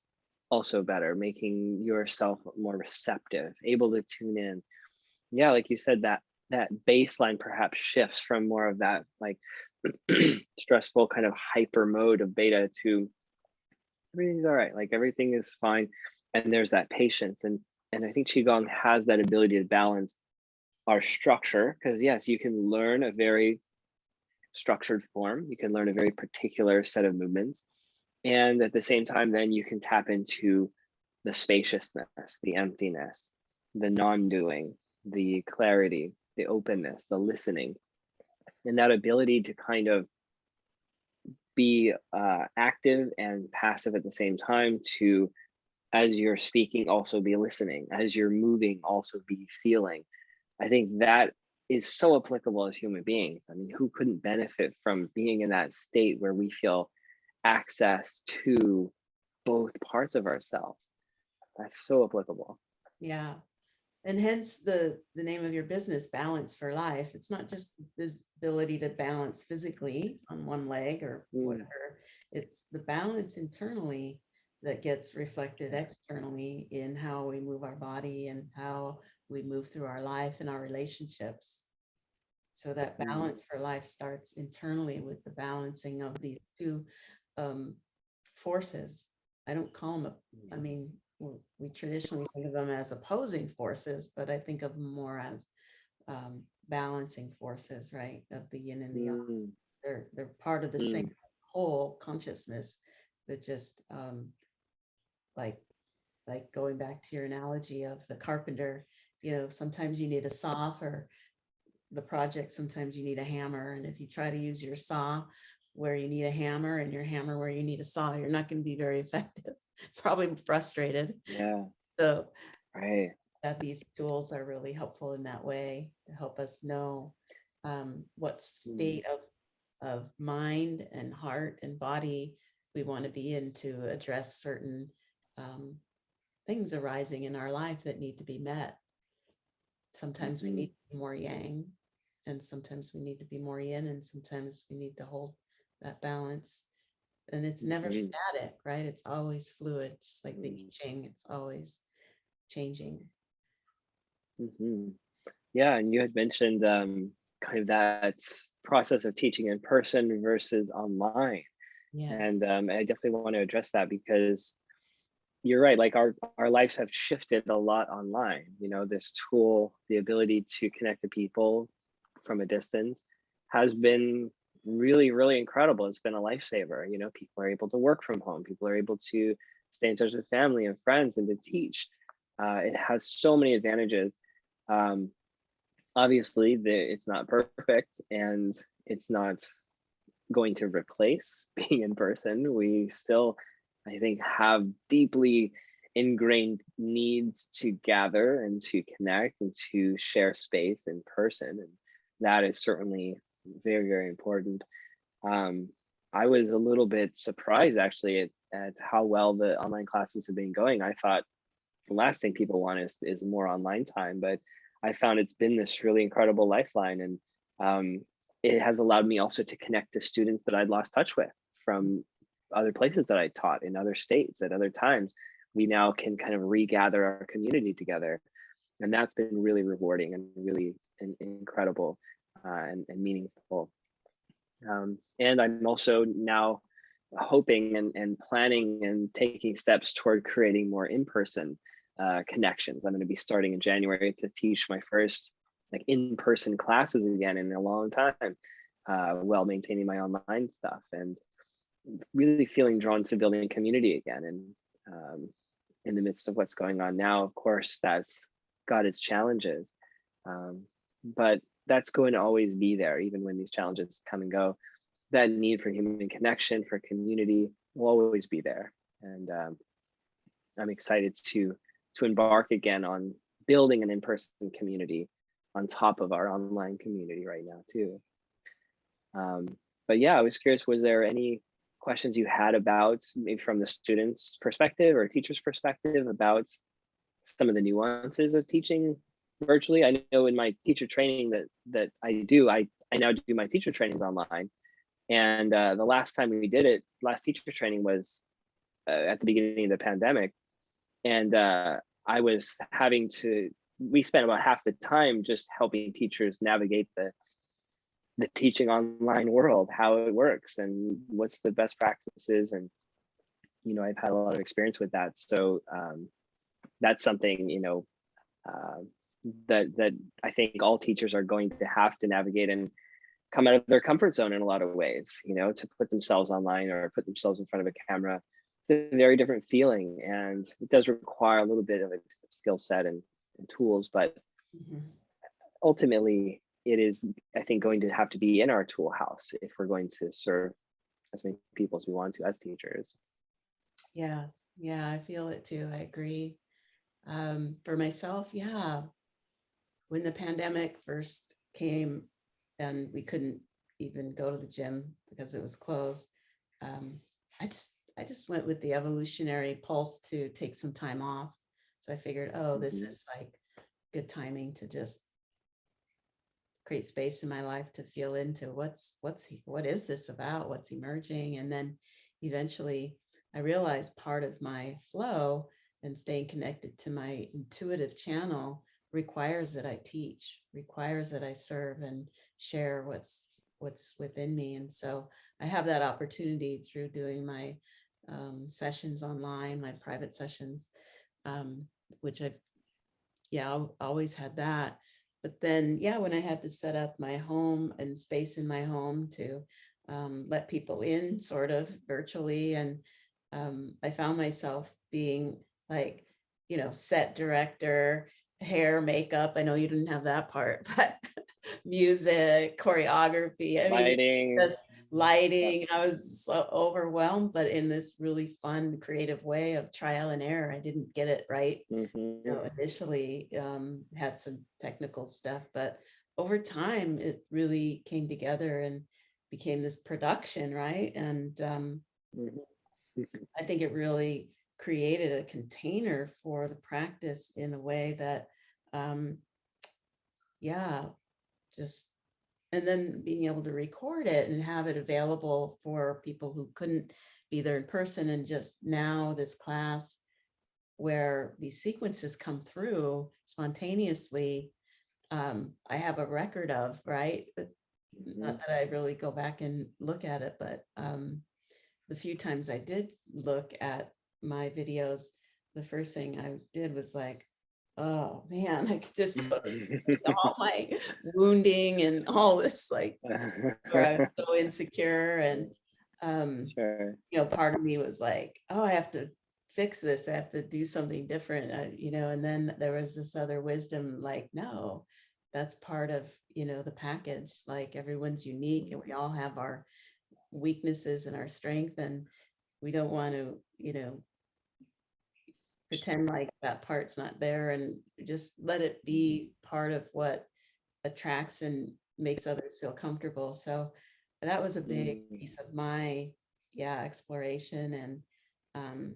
B: also better, making yourself more receptive, able to tune in. Yeah, like you said, that baseline perhaps shifts from more of that like stressful kind of hyper mode of beta to everything's all right, like everything is fine, and there's that patience. And I think qigong has that ability to balance our structure, because yes, you can learn a very structured form, you can learn a very particular set of movements, and at the same time then you can tap into the spaciousness, the emptiness, the non-doing, the clarity, the openness, the listening, and that ability to kind of be active and passive at the same time, to, as you're speaking, also be listening, as you're moving, also be feeling. I think that is so applicable as human beings. I mean, who couldn't benefit from being in that state where we feel access to both parts of ourselves? That's so applicable.
A: Yeah. And hence the name of your business, Balance for Life. It's not just this ability to balance physically on one leg or
B: Mm,
A: whatever. It's the balance internally that gets reflected
B: yeah.
A: externally in how we move our body and how we move through our life and our relationships. So that
B: Mm,
A: balance for life starts internally with the balancing of these two um, forces. I don't call them, I mean, we traditionally think of them as opposing forces, but I think of them more as balancing forces, right? Of the yin and the yang.
B: mm,
A: They're part of the same
B: mm,
A: whole consciousness that just like going back to your analogy of the carpenter, sometimes you need a saw for the project, sometimes you need a hammer. And if you try to use your saw where you need a hammer and your hammer where you need a saw, you're not going to be very effective. Probably frustrated.
B: yeah.
A: So
B: Right.
A: that these tools are really helpful in that way to help us know what
B: Mm,
A: state of mind and heart and body we want to be in to address certain things arising in our life that need to be met. Sometimes we
B: Mhm.
A: need to be more yang, and sometimes we need to be more yin, and sometimes we need to hold that balance. And it's never
B: Mhm.
A: static, right? It's always fluid, just like the I
B: Mhm.
A: Ching, it's always changing.
B: Mhm. Yeah, and you had mentioned kind of that process of teaching in person versus online.
A: Yes.
B: And I definitely want to address that because you're right. Like our lives have shifted a lot online. You know, this tool, the ability to connect to people from a distance, has been really incredible. It's been a lifesaver. You know, people are able to work from home. People are able to stay in touch with family and friends and to teach. It has so many advantages. Um, Obviously, it's not perfect, and it's not going to replace being in person. We still, I think, have deeply ingrained needs to gather and to connect and to share space in person. And that is certainly very important. Um, I was a little bit surprised actually at how well the online classes have been going. I thought the last thing people want is more online time, but I found it's been this really incredible lifeline. And it has allowed me also to connect to students that I'd lost touch with from other places that I taught in other states at other times. We now can kind of regather our community together. And that's been really rewarding and really incredible and meaningful. And I'm also now hoping and planning and taking steps toward creating more in-person connections. I'm going to be starting in January to teach my first like in-person classes again in a long time, while maintaining my online stuff and really feeling drawn to building community again. And in the midst of what's going on now, of course, that's got its challenges, um, but that's going to always be there, even when these challenges come and go. That need for human connection, for community, will always be there. And I'm excited to embark again on building an in-person community on top of our online community right now too. Um, but yeah, I was curious, was there any questions you had about maybe from the student's perspective or teacher's perspective about some of the nuances of teaching virtually? I know in my teacher training that I do, I now do my teacher trainings online. And the last time we did it, last teacher training was at the beginning of the pandemic. And I was having to, we spent about half the time just helping teachers navigate the teaching online world, how it works and what's the best practices. And, you know, I've had a lot of experience with that. So that's something, you know, uh, that I think all teachers are going to have to navigate and come out of their comfort zone in a lot of ways, you know, to put themselves online or put themselves in front of a camera. It's a very different feeling, and it does require a little bit of a skill set and tools, but
A: Mhm.
B: ultimately it is, I think, going to have to be in our tool house if we're going to serve as many people as we want to as teachers.
A: Yes. Yeah, I feel it too. I agree. For myself, yeah, when the pandemic first came and we couldn't even go to the gym because it was closed, um, I just went with the evolutionary pulse to take some time off. So I figured, oh, this
B: Mm-hmm.
A: is like good timing to just create space in my life to feel into what is this about, what's emerging. And then eventually I realized part of my flow and staying connected to my intuitive channel requires that I teach, requires that I serve and share what's within me. And so I have that opportunity through doing my sessions online, my private sessions, um, which I've always had that. But then, yeah, when I had to set up my home and space in my home to let people in sort of virtually, and I found myself being like, set director, hair, makeup. I know you didn't have that part, but music, choreography. I mean,
B: Lighting.
A: just lighting. I was so overwhelmed, but in this really fun, creative way of trial and error. I didn't get it right,
B: Mm-hmm.
A: initially, had some technical stuff, but over time it really came together and became this production, right? And
B: Mm-hmm.
A: I think it really created a container for the practice in a way that, yeah, just, and then being able to record it and have it available for people who couldn't be there in person. And just now this class where these sequences come through spontaneously, I have a record of, right? Not that I really go back and look at it, but the few times I did look at my videos, the first thing I did was like, oh man, I could just sort of see all my wounding and all this, like, where I was so insecure. And
B: Sure.
A: part of me was like, oh, I have to fix this, I have to do something different, and then there was this other wisdom, like, no, that's part of the package. Like, everyone's unique and we all have our weaknesses and our strength, and we don't want to pretend like that part's not there, and just let it be part of what attracts and makes others feel comfortable. So that was a big piece of my exploration. And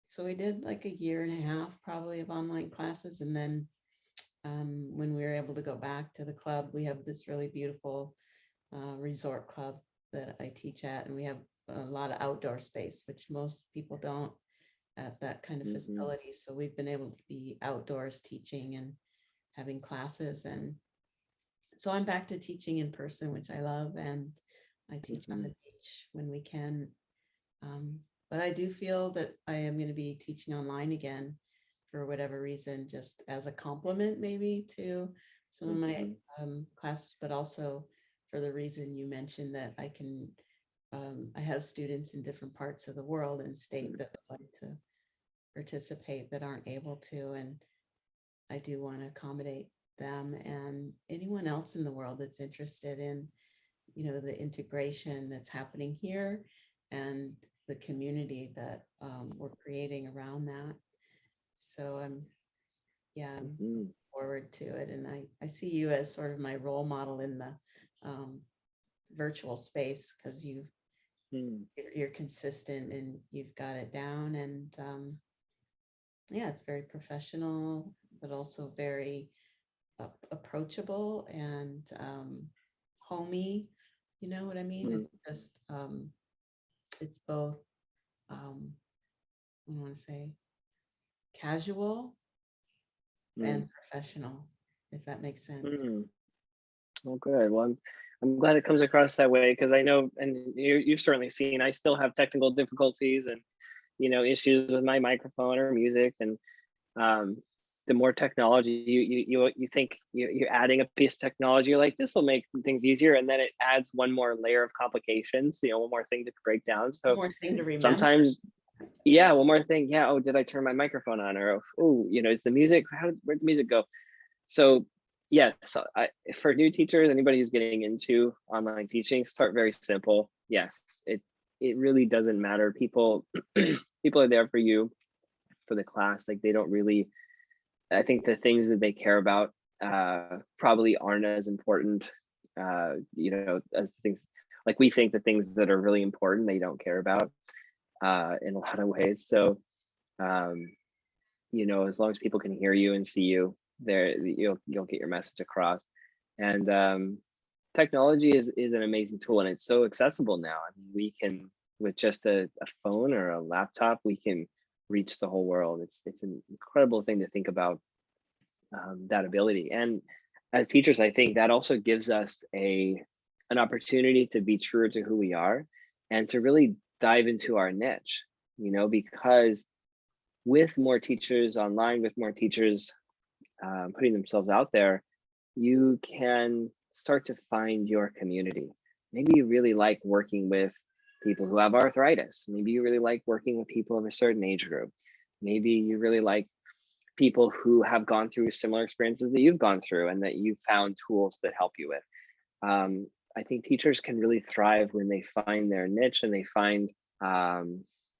A: so we did like a year and a half probably of online classes, and then when we were able to go back to the club, we have this really beautiful resort club that I teach at, and we have a lot of outdoor space, which most people don't at that kind of facility. So we've been able to be outdoors teaching and having classes. And so I'm back to teaching in person, which I love, and I teach on the beach when we can. But I do feel that I am going to be teaching online again for whatever reason, just as a complement maybe to some of my classes, but also for the reason you mentioned, that I can, I have students in different parts of the world and state that would like to participate that aren't able to. And I do want to accommodate them and anyone else in the world that's interested in, the integration that's happening here and the community that we're creating around that. So I'm looking forward to it. And I see you as sort of my role model in the virtual space, because you're consistent and you've got it down. And it's very professional, but also very approachable and homey. You know what I mean? It's just it's both I want to say casual and professional, if that makes sense.
B: Well, good. Well, I'm glad it comes across that way, because I know, and you've certainly seen, I still have technical difficulties and issues with my microphone or music. And the more technology you think you're adding a piece of technology, you're like, this will make things easier, and then it adds one more layer of complications, one more thing to break down. So
A: One more thing to remember.
B: Sometimes, one more thing. Oh, did I turn my microphone on? Or is the music, where'd the music go? So so for new teachers, anybody who's getting into online teaching, start very simple. Yes, it really doesn't matter. People are there for you, for the class. Like, they don't really, I think the things that they care about probably aren't as important, as the things, like, we think the things that are really important, they don't care about in a lot of ways. So, as long as people can hear you and see you, there, you'll get your message across. And technology is an amazing tool, and it's so accessible now. I mean, we can, with just a phone or a laptop, we can reach the whole world. It's an incredible thing to think about, that ability. And as teachers, I think that also gives us an opportunity to be truer to who we are and to really dive into our niche, because with more teachers online, with more teachers putting themselves out there, you can start to find your community. Maybe you really like working with people who have arthritis. Maybe you really like working with people of a certain age group. Maybe you really like people who have gone through similar experiences that you've gone through, and that you've found tools that help you with. I think teachers can really thrive when they find their niche and they find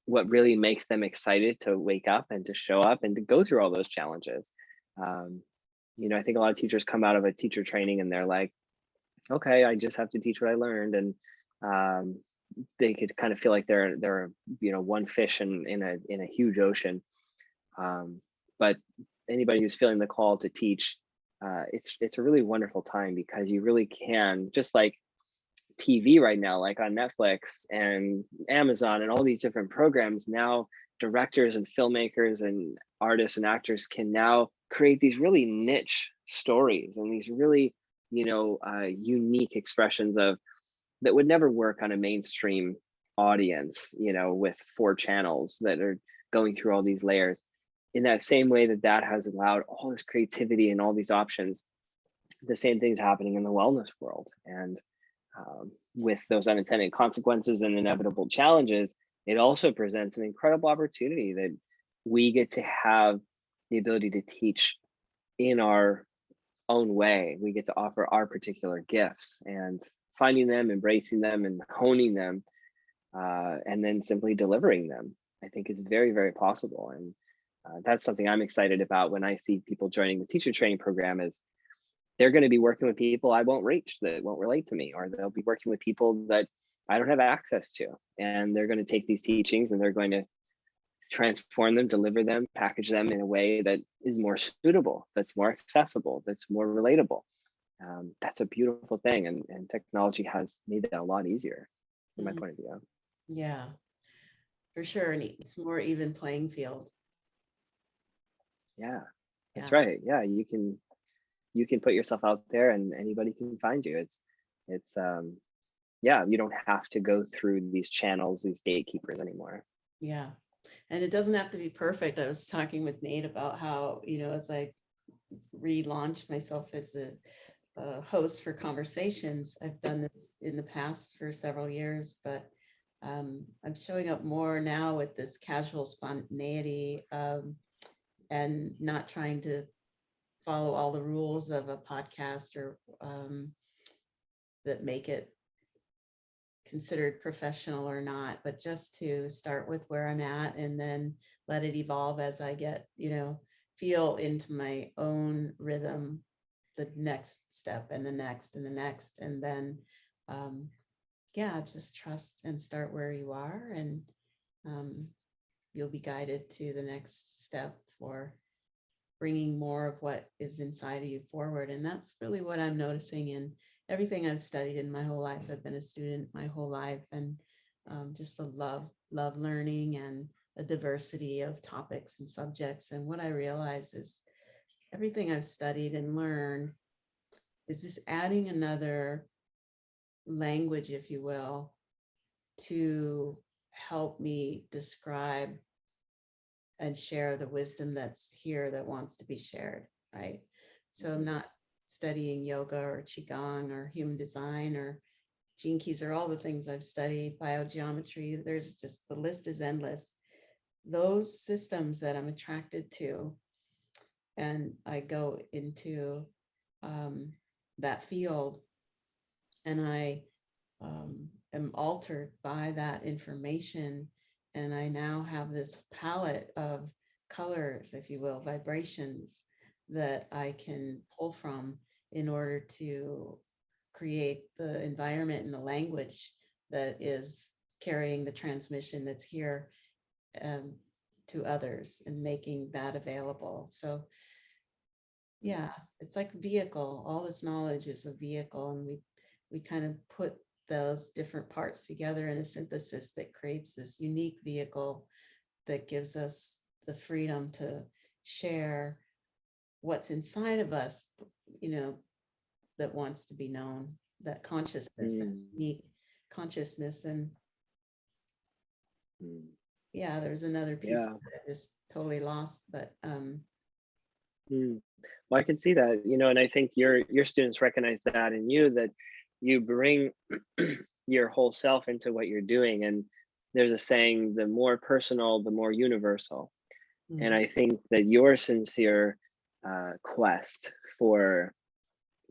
B: what really makes them excited to wake up and to show up and to go through all those challenges. I think a lot of teachers come out of a teacher training and they're like, okay, I just have to teach what I learned, and they could kind of feel like they're one fish in a huge ocean. But anybody who's feeling the call to teach, it's a really wonderful time, because you really can, just like TV right now, like on Netflix and Amazon and all these different programs, now directors and filmmakers and artists and actors can now create these really niche stories and these really, unique expressions of that would never work on a mainstream audience, with 4 channels that are going through all these layers. In that same way that has allowed all this creativity and all these options, the same thing's happening in the wellness world. And with those unintended consequences and inevitable challenges, it also presents an incredible opportunity that we get to have the ability to teach in our own way. We get to offer our particular gifts, and finding them, embracing them, and honing them, and then simply delivering them, I think is very, very possible. And that's something I'm excited about when I see people joining the teacher training program, is they're going to be working with people I won't reach, that won't relate to me, or they'll be working with people that I don't have access to. And they're going to take these teachings and they're going to transform them, deliver them, package them in a way that is more suitable, that's more accessible, that's more relatable. That's a beautiful thing. And technology has made that a lot easier from my point of view.
A: Yeah, for sure. And it's more even playing field.
B: Yeah, that's right. Yeah, you can put yourself out there and anybody can find you. It's yeah, you don't have to go through these channels, these gatekeepers anymore.
A: Yeah. And it doesn't have to be perfect. I was talking with Nate about how, as I relaunched myself as a host for conversations, I've done this in the past for several years, but I'm showing up more now with this casual spontaneity, and not trying to follow all the rules of a podcast, or that make it considered professional or not, but just to start with where I'm at and then let it evolve as I get, feel into my own rhythm, the next step and the next and the next. And then, just trust and start where you are, and you'll be guided to the next step for bringing more of what is inside of you forward. And that's really what I'm noticing in everything I've studied in my whole life. I've been a student my whole life, and just a love learning and a diversity of topics and subjects. And what I realize is everything I've studied and learned is just adding another language, if you will, to help me describe and share the wisdom that's here that wants to be shared, right? So I'm not studying yoga or qigong or human design or gene keys or all the things I've studied, biogeometry. There's just, the list is endless. Those systems that I'm attracted to, and I go into that field, and I am altered by that information. And I now have this palette of colors, if you will, vibrations that I can pull from in order to create the environment and the language that is carrying the transmission that's here to others, and making that available. So yeah, it's like a vehicle. All this knowledge is a vehicle, and we kind of put those different parts together in a synthesis that creates this unique vehicle that gives us the freedom to share what's inside of us, that wants to be known, that consciousness, that unique consciousness. And yeah, there's another piece that I just totally lost, but
B: well, I can see that, and I think your students recognize that in you, that you bring your whole self into what you're doing. And there's a saying, the more personal, the more universal. And I think that your sincere quest for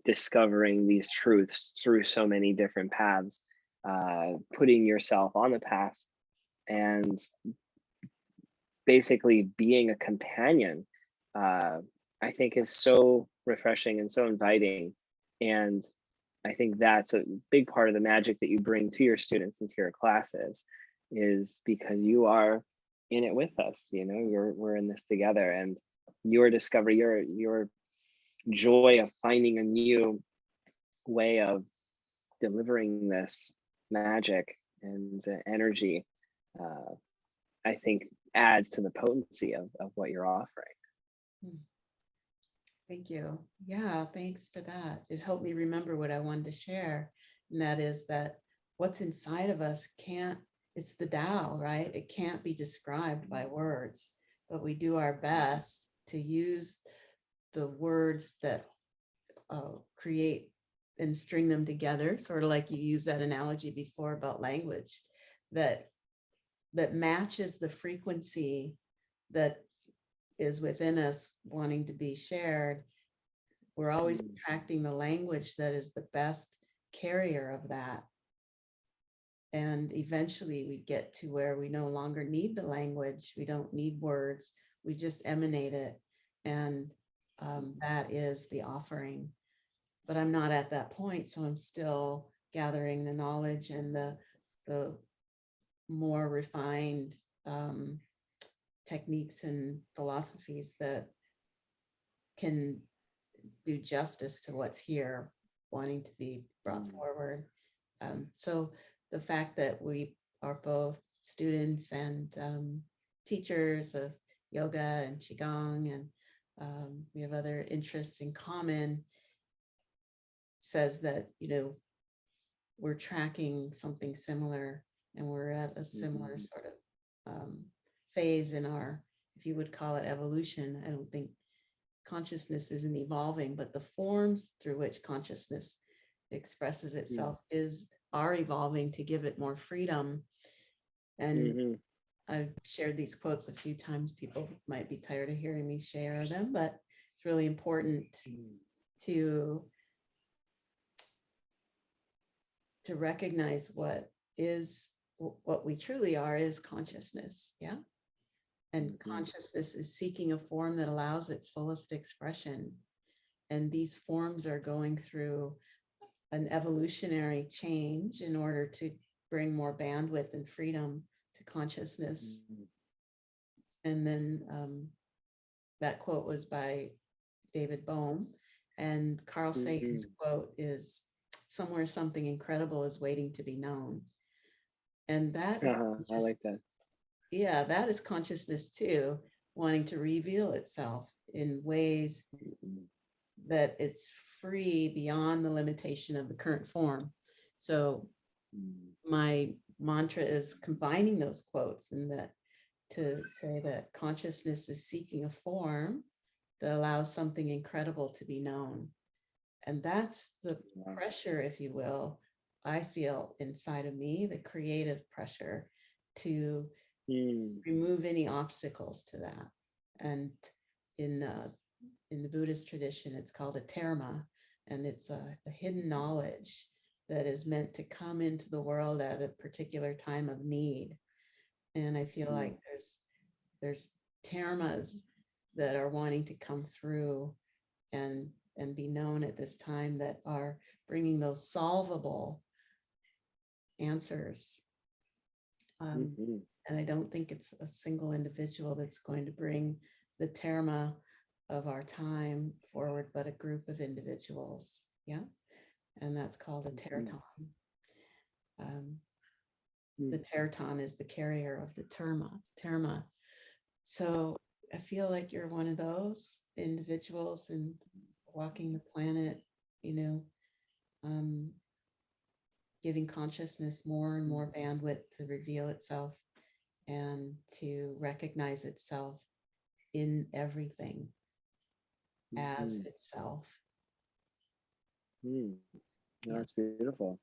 B: discovering these truths through so many different paths, putting yourself on the path and basically being a companion, I think is so refreshing and so inviting. And I think that's a big part of the magic that you bring to your students and to your classes, is because you are in it with us. We're in this together, and your discovery, your joy of finding a new way of delivering this magic and energy, I think adds to the potency of what you're offering.
A: Thank you. Yeah, thanks for that. It helped me remember what I wanted to share. And that is that what's inside of us it's the Tao, right? It can't be described by words, but we do our best to use the words that create and string them together, sort of like you used that analogy before about language, that matches the frequency that is within us wanting to be shared. We're always attracting the language that is the best carrier of that. And eventually we get to where we no longer need the language. We don't need words. We just emanate it. And that is the offering. But I'm not at that point. So I'm still gathering the knowledge and the more refined techniques and philosophies that can do justice to what's here wanting to be brought forward. So the fact that we are both students and teachers of yoga and qigong, and we have other interests in common, says that, we're tracking something similar, and we're at a similar sort of phase in our, if you would call it, evolution. I don't think consciousness isn't evolving, but the forms through which consciousness expresses itself are evolving to give it more freedom. And I've shared these quotes a few times. People might be tired of hearing me share them, but it's really important to recognize what we truly are is consciousness. Yeah. And consciousness is seeking a form that allows its fullest expression. And these forms are going through an evolutionary change in order to bring more bandwidth and freedom to consciousness. And then that quote was by David Bohm. And Carl Sagan's quote is, "Somewhere something incredible is waiting to be known." And that is,
B: I like that.
A: Yeah, that is consciousness too, wanting to reveal itself in ways that it's free beyond the limitation of the current form. So my mantra is combining those quotes, and that to say that consciousness is seeking a form that allows something incredible to be known. And that's the pressure, if you will, I feel inside of me, the creative pressure to remove any obstacles to that. And in the Buddhist tradition, it's called a terma, and it's a hidden knowledge that is meant to come into the world at a particular time of need. And I feel like there's termas that are wanting to come through and be known at this time, that are bringing those solvable answers. And I don't think it's a single individual that's going to bring the terma of our time forward, but a group of individuals. Yeah. And that's called a terton. The terton is the carrier of the terma. So I feel like you're one of those individuals and walking the planet, giving consciousness more and more bandwidth to reveal itself and to recognize itself in everything as itself.
B: That's beautiful.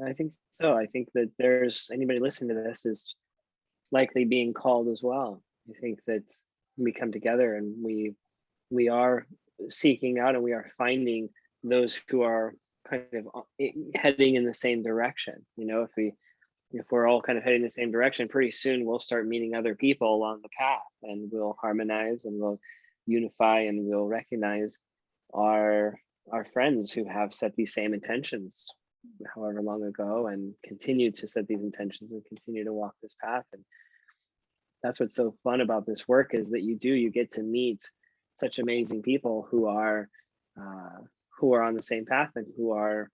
B: I think so. I think that there's anybody listening to this is likely being called as well. I think that we come together and we are seeking out, and we are finding those who are kind of heading in the same direction. If we're all kind of heading the same direction, pretty soon we'll start meeting other people along the path, and we'll harmonize and we'll unify, and we'll recognize our our friends who have set these same intentions however long ago and continue to set these intentions and continue to walk this path. And that's what's so fun about this work, is that you get to meet such amazing people uh, who are on the same path and who are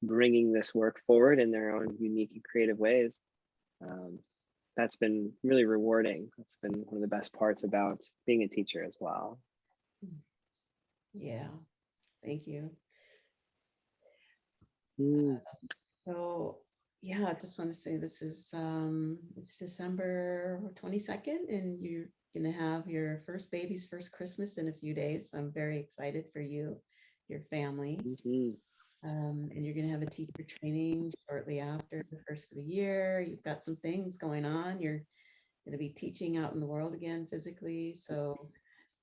B: bringing this work forward in their own unique and creative ways. Um, that's been really rewarding. That's been one of the best parts about being a teacher as well.
A: Yeah, thank you.
B: Mm,
A: So yeah, I just want to say this is it's December 22nd, and you're gonna have your first baby's first Christmas in a few days. So I'm very excited for you, your family.
B: mhm.
A: And you're gonna have a teacher training shortly after the first of the year. You've got some things going on. You're gonna be teaching out in the world again physically. So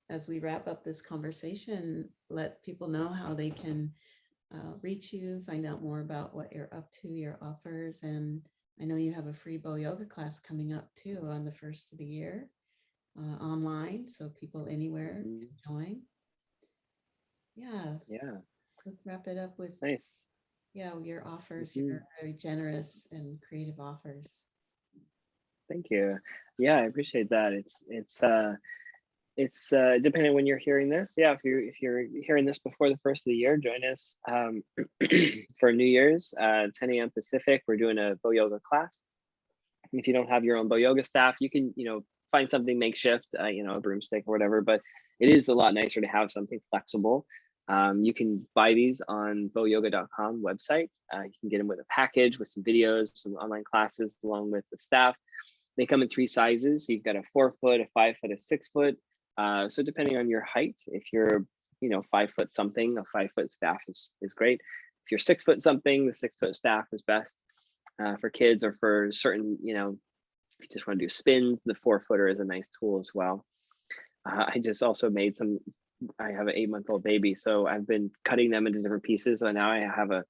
A: as we wrap up this conversation, let people know how they can reach you, find out more about what you're up to, your offers. And I know you have a free bow yoga class coming up too on the first of the year online. So people anywhere
B: Mhm.
A: can join. Yeah,
B: Yeah,
A: let's wrap it up with,
B: nice.
A: yeah, your offers,
B: Mhm.
A: your very generous and creative offers.
B: Thank you. Yeah, I appreciate that. It's depending on when you're hearing this. Yeah, if you're hearing this before the first of the year, join us for New Year's, 10 a.m. Pacific. We're doing a bow yoga class. If you don't have your own bow yoga staff, you can, find something makeshift, a broomstick or whatever. But it is a lot nicer to have something flexible. You can buy these on bowyoga.com website. You can get them with a package with some videos, some online classes, along with the staff. They come in 3 sizes. You've got a 4 foot, a 5 foot, a 6 foot. So depending on your height, if you're, 5 foot something, a 5 foot staff is great. If you're 6 foot something, the 6 foot staff is best for kids, or for certain, if you just want to do spins, the 4 footer is a nice tool as well. I just also made some, I have an 8 month old baby, so I've been cutting them into different pieces. So now I have a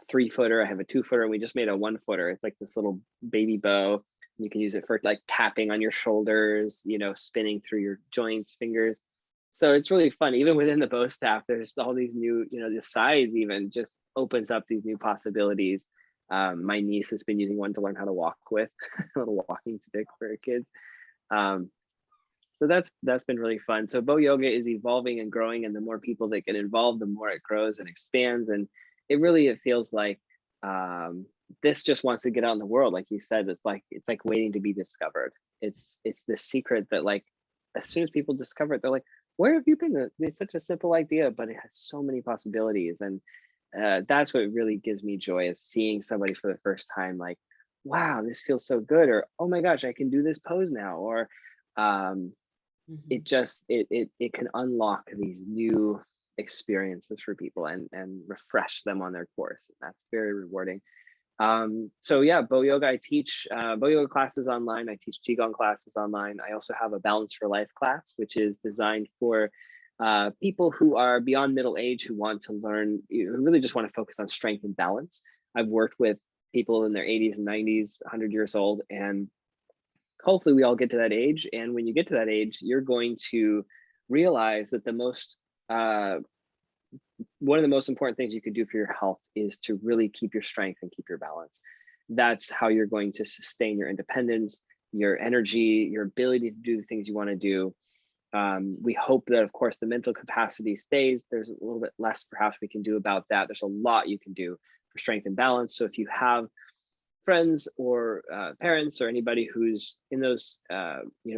B: 3 footer, I have a 2 footer, and we just made a 1 footer. It's like this little baby bow. You can use it for like tapping on your shoulders, spinning through your joints, fingers. So it's really fun. Even within the bow staff, there's all these new, the size even just opens up these new possibilities. My niece has been using one to learn how to walk with, a little walking stick for her kids. Um, so that's been really fun. So bow yoga is evolving and growing, and the more people that get involved, the more it grows and expands. And it feels like this just wants to get out in the world. Like you said, it's like waiting to be discovered. It's this secret that, like, as soon as people discover it, they're like, where have you been? It's such a simple idea, but it has so many possibilities. And that's what really gives me joy, is seeing somebody for the first time, like, wow, this feels so good, or oh my gosh, I can do this pose now, or um,
A: Mhm.
B: it just it can unlock these new experiences for people and refresh them on their course. That's very rewarding. So yeah, bow yoga, I teach bow yoga classes online. I teach qigong classes online. I also have a balance for life class, which is designed for people who are beyond middle age, who want to learn, who really just want to focus on strength and balance. I've worked with people in their 80s and 90s, 100 years old, and hopefully we all get to that age. And when you get to that age, you're going to realize that uh, one of the most important things you could do for your health is to really keep your strength and keep your balance. That's how you're going to sustain your independence, your energy, your ability to do the things you want to do. We hope that, of course, the mental capacity stays. There's a little bit less perhaps we can do about that. There's a lot you can do for strength and balance. So if you have friends or parents or anybody who's in those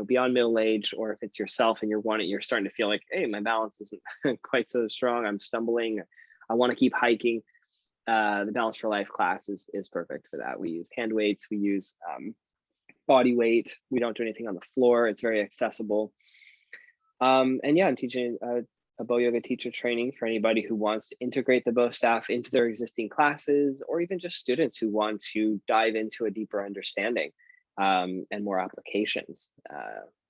B: beyond middle age, or if it's yourself and you're starting to feel like, hey, my balance isn't quite so strong, I'm stumbling, I want to keep hiking, the balance for life class is perfect for that. We use hand weights, we use body weight, we don't do anything on the floor, it's very accessible. And yeah, I'm teaching a bow yoga teacher training for anybody who wants to integrate the bow staff into their existing classes, or even just students who want to dive into a deeper understanding and more applications.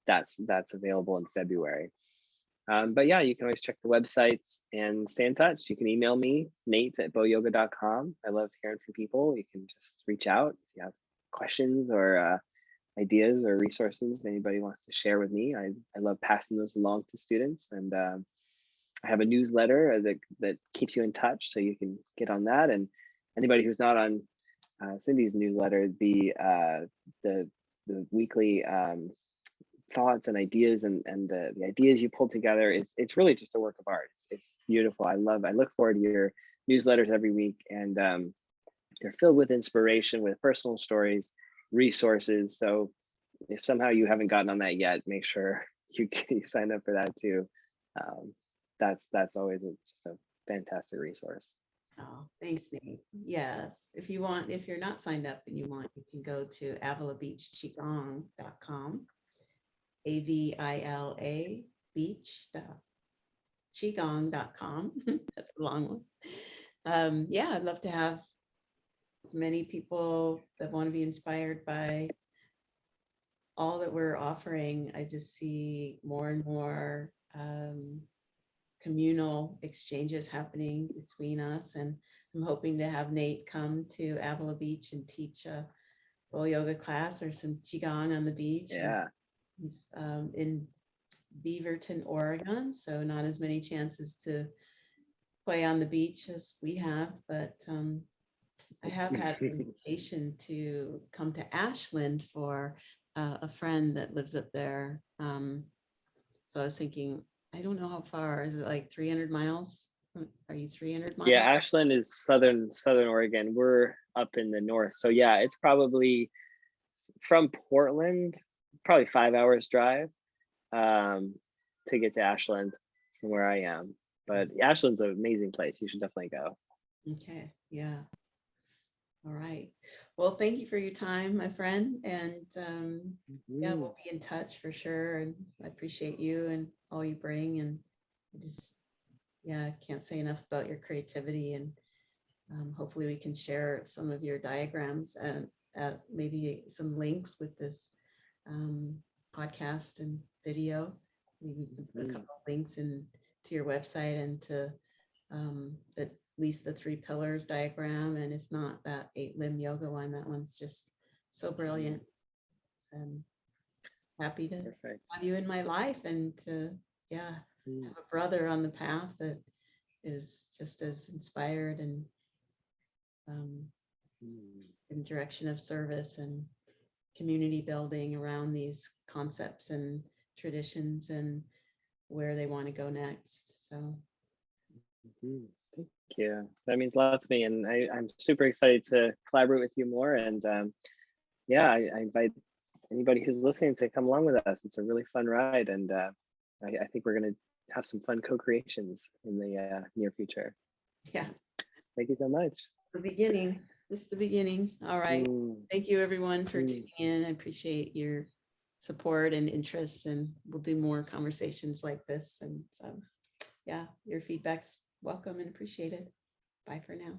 B: That's available in February. But yeah, you can always check the websites and stay in touch. You can email me, nate@bowyoga.com. I love hearing from people. You can just reach out if you have questions or ideas or resources anybody wants to share with me. I love passing those along to students. And I have a newsletter that keeps you in touch, so you can get on that. And anybody who's not on Cyndi's newsletter, the weekly thoughts and ideas and the ideas you pull together, it's really just a work of art. It's beautiful. I look forward to your newsletters every week, and they're filled with inspiration, with personal stories, resources. So if somehow you haven't gotten on that yet, make sure you sign up for that too. That's always just a fantastic resource.
A: Oh, thanks, Nate. Yes. If you're not signed up and you want, you can go to avilabeachqigong.com, AVILA beach.qigong.com. That's a long one. Yeah, I'd love to have as many people that want to be inspired by all that we're offering. I just see more and more communal exchanges happening between us, and I'm hoping to have Nate come to Avila Beach and teach a little yoga class or some qigong on the beach.
B: Yeah.
A: He's in Beaverton, Oregon, so not as many chances to play on the beach as we have, but I have had an invitation to come to Ashland for a friend that lives up there. So I was thinking, I don't know how far, is it like 300 miles? Are you 300 miles?
B: Yeah, Ashland is southern Oregon. We're up in the north. So yeah, it's probably from Portland, probably 5 hours drive to get to Ashland from where I am. But Ashland's an amazing place. You should definitely go.
A: Okay, yeah. All right. Well, thank you for your time, my friend. And yeah, we'll be in touch for sure. And I appreciate you and all you bring. And I just, yeah, I can't say enough about your creativity. And hopefully we can share some of your diagrams and maybe some links with this podcast and video. Maybe you can put a couple of links in to your website and to at least the 3 pillars diagram, and if not, that 8-limb yoga one. That one's just so brilliant. Happy to have you in my life, and to have a brother on the path that is just as inspired and in direction of service and community building around these concepts and traditions and where they want to go next. So
B: thank you. That means a lot to me, and I'm super excited to collaborate with you more. And yeah, I invite anybody who's listening to come along with us. It's a really fun ride, and I think we're going to have some fun co-creations in the near future.
A: Yeah.
B: Thank you so much.
A: The beginning, just the beginning. All right. Thank you, everyone, for tuning in. I appreciate your support and interest, and we'll do more conversations like this. And so, yeah, your feedback's welcome and appreciated. Bye for now.